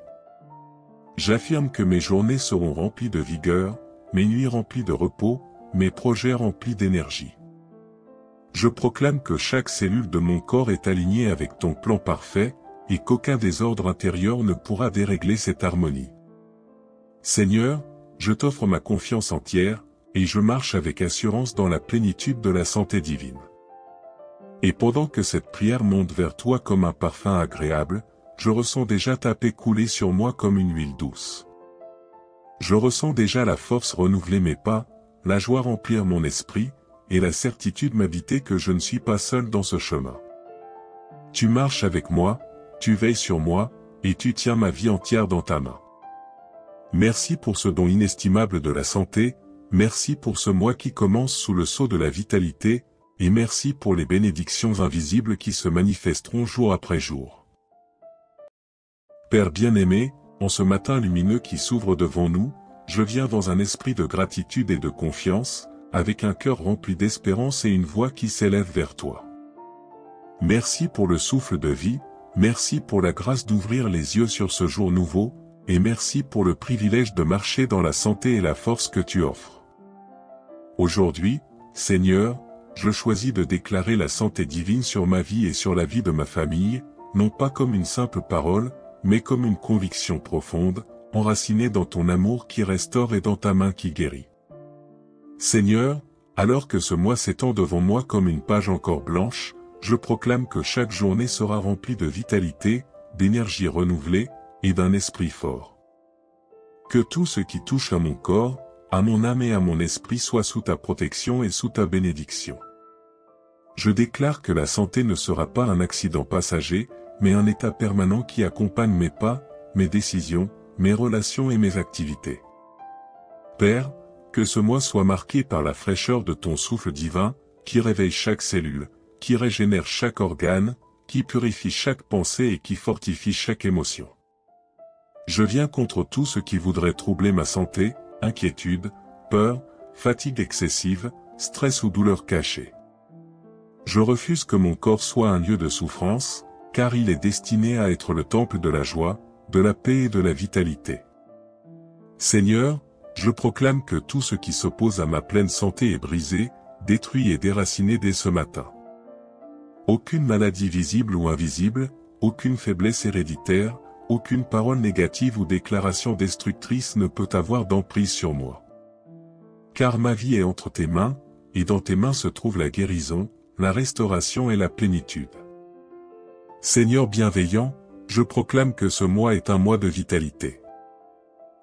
J'affirme que mes journées seront remplies de vigueur, mes nuits remplies de repos, mes projets remplis d'énergie. Je proclame que chaque cellule de mon corps est alignée avec ton plan parfait, et qu'aucun désordre intérieur ne pourra dérégler cette harmonie. Seigneur, je t'offre ma confiance entière, et je marche avec assurance dans la plénitude de la santé divine. Et pendant que cette prière monte vers toi comme un parfum agréable, je ressens déjà ta paix couler sur moi comme une huile douce. Je ressens déjà la force renouveler mes pas, la joie remplir mon esprit, et la certitude m'habiter que je ne suis pas seul dans ce chemin. Tu marches avec moi, tu veilles sur moi, et tu tiens ma vie entière dans ta main. Merci pour ce don inestimable de la santé, merci pour ce mois qui commence sous le sceau de la vitalité, et merci pour les bénédictions invisibles qui se manifesteront jour après jour. Père bien-aimé, en ce matin lumineux qui s'ouvre devant nous, je viens dans un esprit de gratitude et de confiance, avec un cœur rempli d'espérance et une voix qui s'élève vers toi. Merci pour le souffle de vie, merci pour la grâce d'ouvrir les yeux sur ce jour nouveau, et merci pour le privilège de marcher dans la santé et la force que tu offres. Aujourd'hui, Seigneur, je choisis de déclarer la santé divine sur ma vie et sur la vie de ma famille, non pas comme une simple parole, mais comme une conviction profonde, enracinée dans ton amour qui restaure et dans ta main qui guérit. Seigneur, alors que ce mois s'étend devant moi comme une page encore blanche, je proclame que chaque journée sera remplie de vitalité, d'énergie renouvelée, et d'un esprit fort. Que tout ce qui touche à mon corps, à mon âme et à mon esprit soit sous ta protection et sous ta bénédiction. Je déclare que la santé ne sera pas un accident passager, mais un état permanent qui accompagne mes pas, mes décisions, mes relations et mes activités. Père, que ce mois soit marqué par la fraîcheur de ton souffle divin, qui réveille chaque cellule, qui régénère chaque organe, qui purifie chaque pensée et qui fortifie chaque émotion. Je viens contre tout ce qui voudrait troubler ma santé, inquiétude, peur, fatigue excessive, stress ou douleur cachée. Je refuse que mon corps soit un lieu de souffrance, car il est destiné à être le temple de la joie, de la paix et de la vitalité. Seigneur, je proclame que tout ce qui s'oppose à ma pleine santé est brisé, détruit et déraciné dès ce matin. Aucune maladie visible ou invisible, aucune faiblesse héréditaire, aucune parole négative ou déclaration destructrice ne peut avoir d'emprise sur moi. Car ma vie est entre tes mains, et dans tes mains se trouve la guérison, la restauration et la plénitude. Seigneur bienveillant, je proclame que ce mois est un mois de vitalité.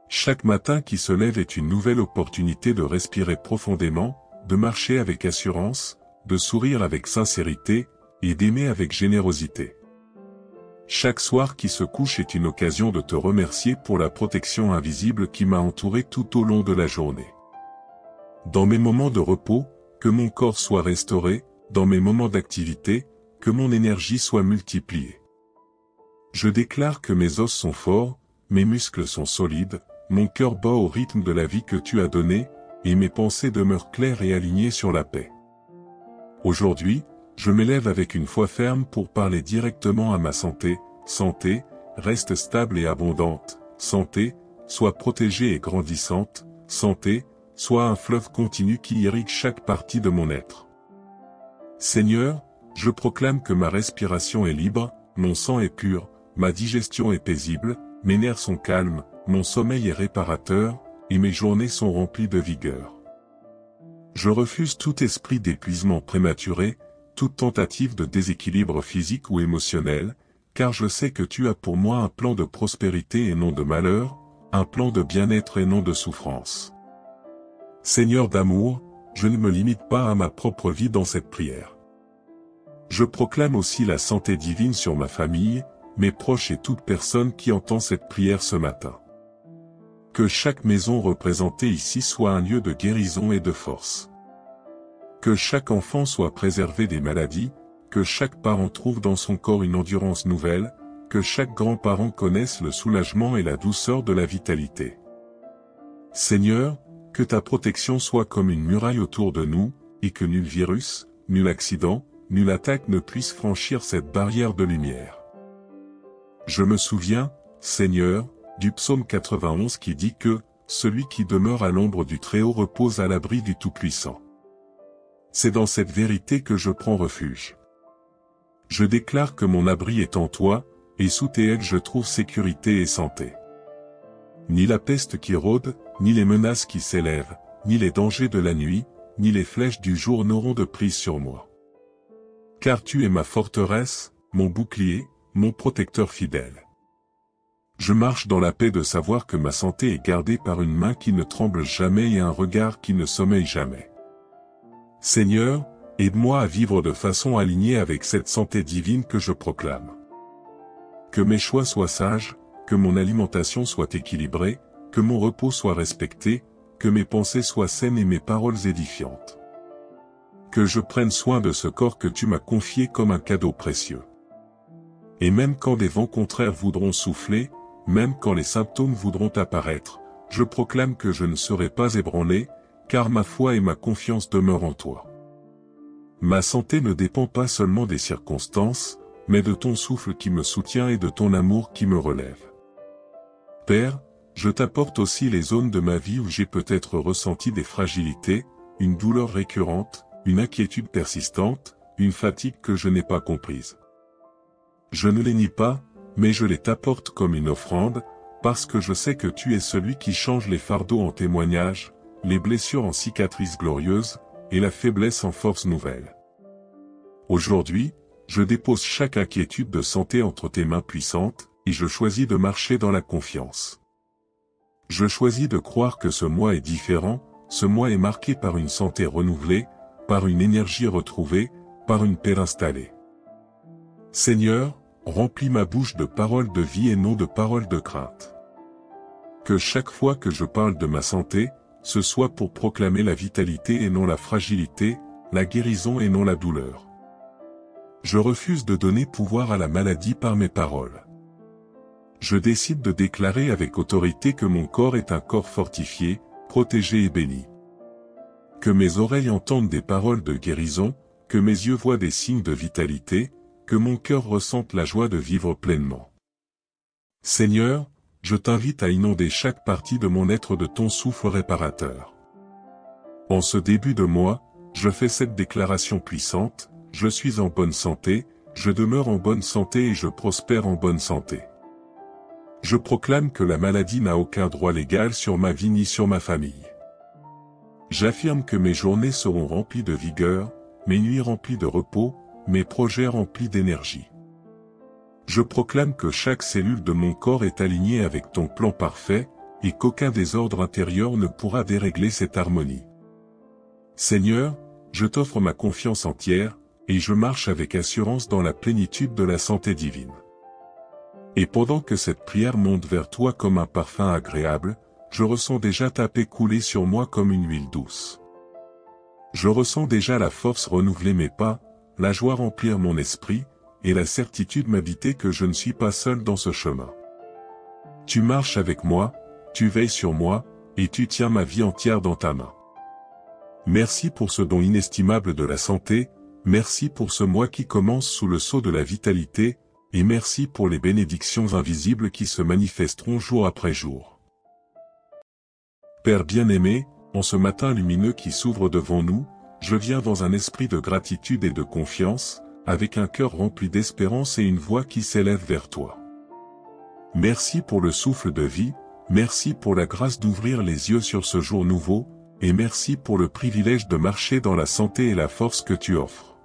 Chaque matin qui se lève est une nouvelle opportunité de respirer profondément, de marcher avec assurance, de sourire avec sincérité, et d'aimer avec générosité. Chaque soir qui se couche est une occasion de te remercier pour la protection invisible qui m'a entouré tout au long de la journée. Dans mes moments de repos, que mon corps soit restauré, dans mes moments d'activité, que mon énergie soit multipliée. Je déclare que mes os sont forts, mes muscles sont solides, mon cœur bat au rythme de la vie que tu as donnée, et mes pensées demeurent claires et alignées sur la paix. Aujourd'hui, je m'élève avec une foi ferme pour parler directement à ma santé. Santé, reste stable et abondante. Santé, sois protégée et grandissante. Santé, sois un fleuve continu qui irrigue chaque partie de mon être. Seigneur, je proclame que ma respiration est libre, mon sang est pur, ma digestion est paisible, mes nerfs sont calmes, mon sommeil est réparateur, et mes journées sont remplies de vigueur. Je refuse tout esprit d'épuisement prématuré, toute tentative de déséquilibre physique ou émotionnel, car je sais que tu as pour moi un plan de prospérité et non de malheur, un plan de bien-être et non de souffrance. Seigneur d'amour, je ne me limite pas à ma propre vie dans cette prière. Je proclame aussi la santé divine sur ma famille, mes proches et toute personne qui entend cette prière ce matin. Que chaque maison représentée ici soit un lieu de guérison et de force. Que chaque enfant soit préservé des maladies, que chaque parent trouve dans son corps une endurance nouvelle, que chaque grand-parent connaisse le soulagement et la douceur de la vitalité. Seigneur, que ta protection soit comme une muraille autour de nous, et que nul virus, nul accident, nulle attaque ne puisse franchir cette barrière de lumière. Je me souviens, Seigneur, du psaume 91 qui dit que « Celui qui demeure à l'ombre du Très-Haut repose à l'abri du Tout-Puissant ». C'est dans cette vérité que je prends refuge. Je déclare que mon abri est en toi, et sous tes ailes je trouve sécurité et santé. Ni la peste qui rôde, ni les menaces qui s'élèvent, ni les dangers de la nuit, ni les flèches du jour n'auront de prise sur moi. Car tu es ma forteresse, mon bouclier, mon protecteur fidèle. Je marche dans la paix de savoir que ma santé est gardée par une main qui ne tremble jamais et un regard qui ne sommeille jamais. Seigneur, aide-moi à vivre de façon alignée avec cette santé divine que je proclame. Que mes choix soient sages, que mon alimentation soit équilibrée, que mon repos soit respecté, que mes pensées soient saines et mes paroles édifiantes. Que je prenne soin de ce corps que tu m'as confié comme un cadeau précieux. Et même quand des vents contraires voudront souffler, même quand les symptômes voudront apparaître, je proclame que je ne serai pas ébranlé, car ma foi et ma confiance demeurent en toi. Ma santé ne dépend pas seulement des circonstances, mais de ton souffle qui me soutient et de ton amour qui me relève. Père, je t'apporte aussi les zones de ma vie où j'ai peut-être ressenti des fragilités, une douleur récurrente, une inquiétude persistante, une fatigue que je n'ai pas comprise. Je ne les nie pas, mais je les t'apporte comme une offrande, parce que je sais que tu es celui qui change les fardeaux en témoignages, les blessures en cicatrices glorieuses, et la faiblesse en force nouvelle. Aujourd'hui, je dépose chaque inquiétude de santé entre tes mains puissantes, et je choisis de marcher dans la confiance. Je choisis de croire que ce mois est différent, ce mois est marqué par une santé renouvelée, par une énergie retrouvée, par une paix installée. Seigneur, remplis ma bouche de paroles de vie et non de paroles de crainte. Que chaque fois que je parle de ma santé, ce soit pour proclamer la vitalité et non la fragilité, la guérison et non la douleur. Je refuse de donner pouvoir à la maladie par mes paroles. Je décide de déclarer avec autorité que mon corps est un corps fortifié, protégé et béni. Que mes oreilles entendent des paroles de guérison, que mes yeux voient des signes de vitalité, que mon cœur ressente la joie de vivre pleinement. Seigneur, je t'invite à inonder chaque partie de mon être de ton souffle réparateur. En ce début de mois, je fais cette déclaration puissante, je suis en bonne santé, je demeure en bonne santé et je prospère en bonne santé. Je proclame que la maladie n'a aucun droit légal sur ma vie ni sur ma famille. J'affirme que mes journées seront remplies de vigueur, mes nuits remplies de repos, mes projets remplis d'énergie. Je proclame que chaque cellule de mon corps est alignée avec ton plan parfait, et qu'aucun désordre intérieur ne pourra dérégler cette harmonie. Seigneur, je t'offre ma confiance entière, et je marche avec assurance dans la plénitude de la santé divine. Et pendant que cette prière monte vers toi comme un parfum agréable, je ressens déjà ta paix couler sur moi comme une huile douce. Je ressens déjà la force renouveler mes pas, la joie remplir mon esprit, et la certitude m'habiter que je ne suis pas seul dans ce chemin. Tu marches avec moi, tu veilles sur moi, et tu tiens ma vie entière dans ta main. Merci pour ce don inestimable de la santé, merci pour ce mois qui commence sous le sceau de la vitalité, et merci pour les bénédictions invisibles qui se manifesteront jour après jour. Père bien-aimé, en ce matin lumineux qui s'ouvre devant nous, je viens dans un esprit de gratitude et de confiance, avec un cœur rempli d'espérance et une voix qui s'élève vers toi. Merci pour le souffle de vie, merci pour la grâce d'ouvrir les yeux sur ce jour nouveau, et merci pour le privilège de marcher dans la santé et la force que tu offres.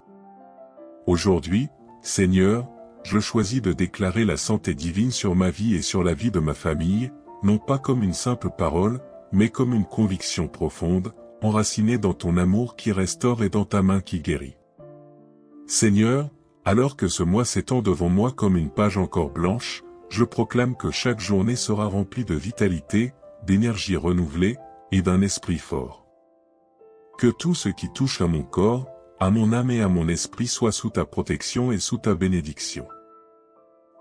Aujourd'hui, Seigneur, je choisis de déclarer la santé divine sur ma vie et sur la vie de ma famille, non pas comme une simple parole, mais comme une conviction profonde, enracinée dans ton amour qui restaure et dans ta main qui guérit. Seigneur, alors que ce mois s'étend devant moi comme une page encore blanche, je proclame que chaque journée sera remplie de vitalité, d'énergie renouvelée, et d'un esprit fort. Que tout ce qui touche à mon corps, à mon âme et à mon esprit soit sous ta protection et sous ta bénédiction.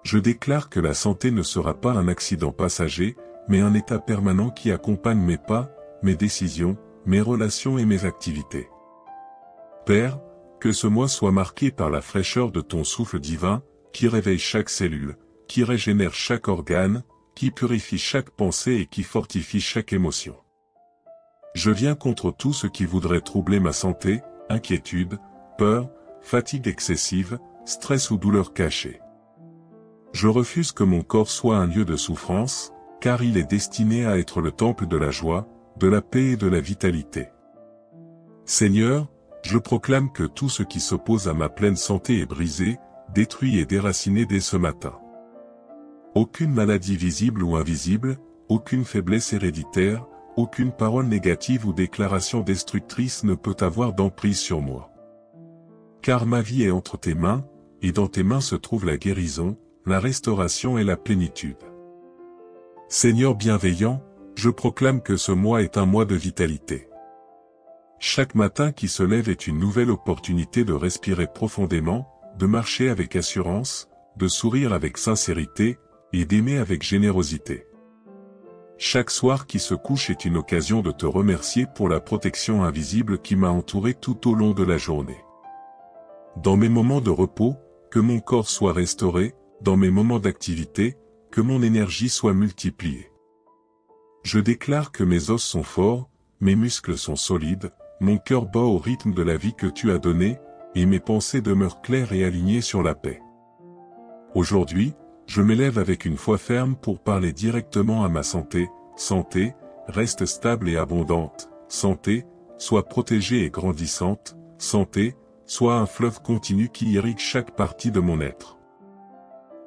Je déclare que la santé ne sera pas un accident passager, mais un état permanent qui accompagne mes pas, mes décisions, mes relations et mes activités. Père, que ce mois soit marqué par la fraîcheur de ton souffle divin, qui réveille chaque cellule, qui régénère chaque organe, qui purifie chaque pensée et qui fortifie chaque émotion. Je viens contre tout ce qui voudrait troubler ma santé, inquiétude, peur, fatigue excessive, stress ou douleur cachée. Je refuse que mon corps soit un lieu de souffrance, car il est destiné à être le temple de la joie, de la paix et de la vitalité. Seigneur, je proclame que tout ce qui s'oppose à ma pleine santé est brisé, détruit et déraciné dès ce matin. Aucune maladie visible ou invisible, aucune faiblesse héréditaire, aucune parole négative ou déclaration destructrice ne peut avoir d'emprise sur moi. Car ma vie est entre tes mains, et dans tes mains se trouve la guérison, la restauration et la plénitude. Seigneur bienveillant, je proclame que ce mois est un mois de vitalité. Chaque matin qui se lève est une nouvelle opportunité de respirer profondément, de marcher avec assurance, de sourire avec sincérité, et d'aimer avec générosité. Chaque soir qui se couche est une occasion de te remercier pour la protection invisible qui m'a entouré tout au long de la journée. Dans mes moments de repos, que mon corps soit restauré, dans mes moments d'activité, que mon énergie soit multipliée. Je déclare que mes os sont forts, mes muscles sont solides, mon cœur bat au rythme de la vie que tu as donnée, et mes pensées demeurent claires et alignées sur la paix. Aujourd'hui, je m'élève avec une foi ferme pour parler directement à ma santé. Santé, reste stable et abondante. Santé, sois protégée et grandissante. Santé, sois un fleuve continu qui irrigue chaque partie de mon être.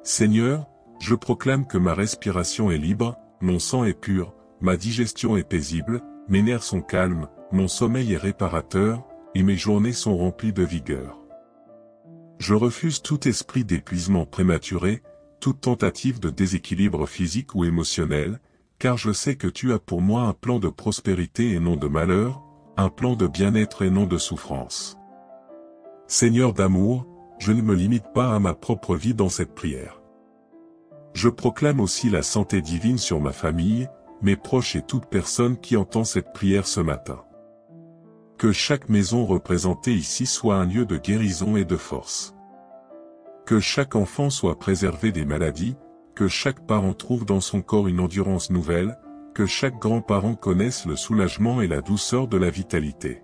Seigneur, je proclame que ma respiration est libre, mon sang est pur, ma digestion est paisible, mes nerfs sont calmes, mon sommeil est réparateur, et mes journées sont remplies de vigueur. Je refuse tout esprit d'épuisement prématuré, toute tentative de déséquilibre physique ou émotionnel, car je sais que tu as pour moi un plan de prospérité et non de malheur, un plan de bien-être et non de souffrance. Seigneur d'amour, je ne me limite pas à ma propre vie dans cette prière. Je proclame aussi la santé divine sur ma famille, mes proches et toute personne qui entend cette prière ce matin. Que chaque maison représentée ici soit un lieu de guérison et de force. Que chaque enfant soit préservé des maladies, que chaque parent trouve dans son corps une endurance nouvelle, que chaque grand-parent connaisse le soulagement et la douceur de la vitalité.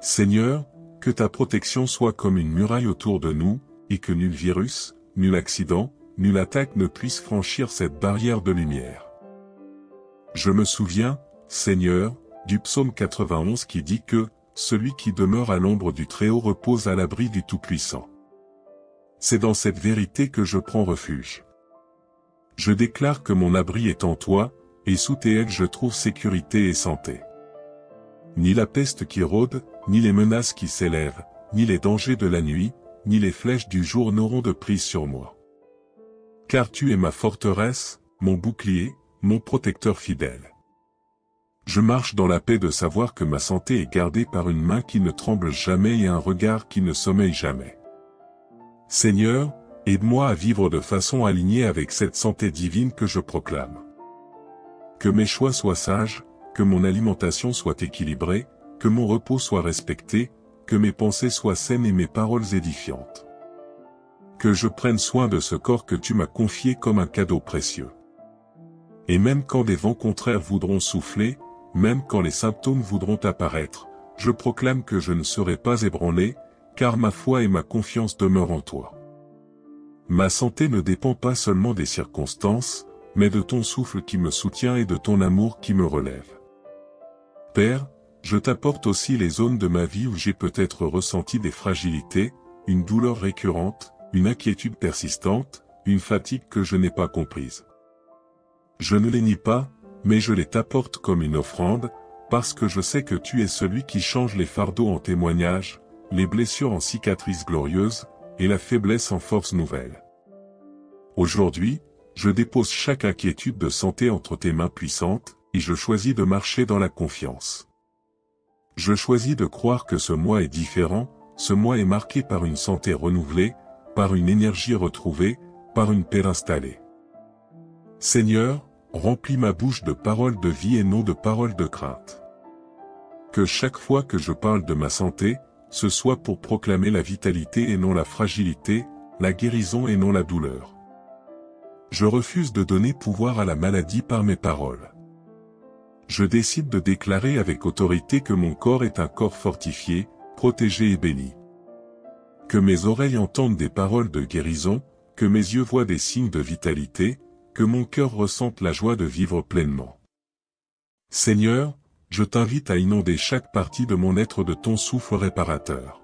Seigneur, que ta protection soit comme une muraille autour de nous, et que nul virus, nul accident, nulle attaque ne puisse franchir cette barrière de lumière. Je me souviens, Seigneur, du psaume 91 qui dit que « Celui qui demeure à l'ombre du Très-Haut repose à l'abri du Tout-Puissant ». C'est dans cette vérité que je prends refuge. Je déclare que mon abri est en toi, et sous tes ailes je trouve sécurité et santé. Ni la peste qui rôde, ni les menaces qui s'élèvent, ni les dangers de la nuit, ni les flèches du jour n'auront de prise sur moi. Car tu es ma forteresse, mon bouclier, mon protecteur fidèle. Je marche dans la paix de savoir que ma santé est gardée par une main qui ne tremble jamais et un regard qui ne sommeille jamais. Seigneur, aide-moi à vivre de façon alignée avec cette santé divine que je proclame. Que mes choix soient sages, que mon alimentation soit équilibrée, que mon repos soit respecté, que mes pensées soient saines et mes paroles édifiantes. Que je prenne soin de ce corps que tu m'as confié comme un cadeau précieux. Et même quand des vents contraires voudront souffler, même quand les symptômes voudront apparaître, je proclame que je ne serai pas ébranlé, car ma foi et ma confiance demeurent en toi. Ma santé ne dépend pas seulement des circonstances, mais de ton souffle qui me soutient et de ton amour qui me relève. Père, je t'apporte aussi les zones de ma vie où j'ai peut-être ressenti des fragilités, une douleur récurrente, une inquiétude persistante, une fatigue que je n'ai pas comprise. Je ne les nie pas, mais je les t'apporte comme une offrande, parce que je sais que tu es celui qui change les fardeaux en témoignages, les blessures en cicatrices glorieuses, et la faiblesse en force nouvelle. Aujourd'hui, je dépose chaque inquiétude de santé entre tes mains puissantes, et je choisis de marcher dans la confiance. Je choisis de croire que ce mois est différent, ce mois est marqué par une santé renouvelée, par une énergie retrouvée, par une paix installée. Seigneur, remplis ma bouche de paroles de vie et non de paroles de crainte. Que chaque fois que je parle de ma santé, ce soit pour proclamer la vitalité et non la fragilité, la guérison et non la douleur. Je refuse de donner pouvoir à la maladie par mes paroles. Je décide de déclarer avec autorité que mon corps est un corps fortifié, protégé et béni. Que mes oreilles entendent des paroles de guérison, que mes yeux voient des signes de vitalité, que mon cœur ressente la joie de vivre pleinement. Seigneur, je t'invite à inonder chaque partie de mon être de ton souffle réparateur.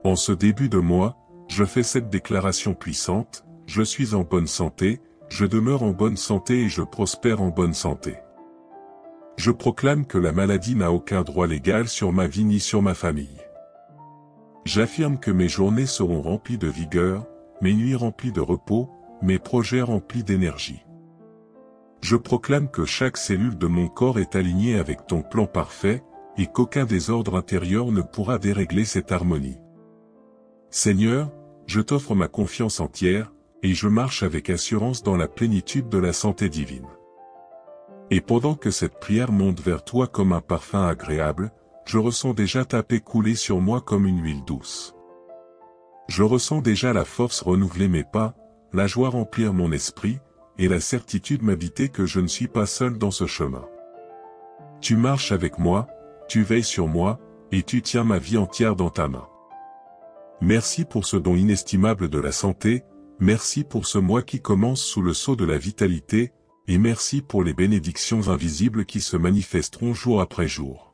En ce début de mois, je fais cette déclaration puissante, je suis en bonne santé, je demeure en bonne santé et je prospère en bonne santé. Je proclame que la maladie n'a aucun droit légal sur ma vie ni sur ma famille. J'affirme que mes journées seront remplies de vigueur, mes nuits remplies de repos, mes projets remplis d'énergie. Je proclame que chaque cellule de mon corps est alignée avec ton plan parfait, et qu'aucun désordre intérieur ne pourra dérégler cette harmonie. Seigneur, je t'offre ma confiance entière, et je marche avec assurance dans la plénitude de la santé divine. Et pendant que cette prière monte vers toi comme un parfum agréable, je ressens déjà ta paix couler sur moi comme une huile douce. Je ressens déjà la force renouveler mes pas, la joie remplir mon esprit, et la certitude m'habiter que je ne suis pas seul dans ce chemin. Tu marches avec moi, tu veilles sur moi, et tu tiens ma vie entière dans ta main. Merci pour ce don inestimable de la santé, merci pour ce mois qui commence sous le sceau de la vitalité, et merci pour les bénédictions invisibles qui se manifesteront jour après jour.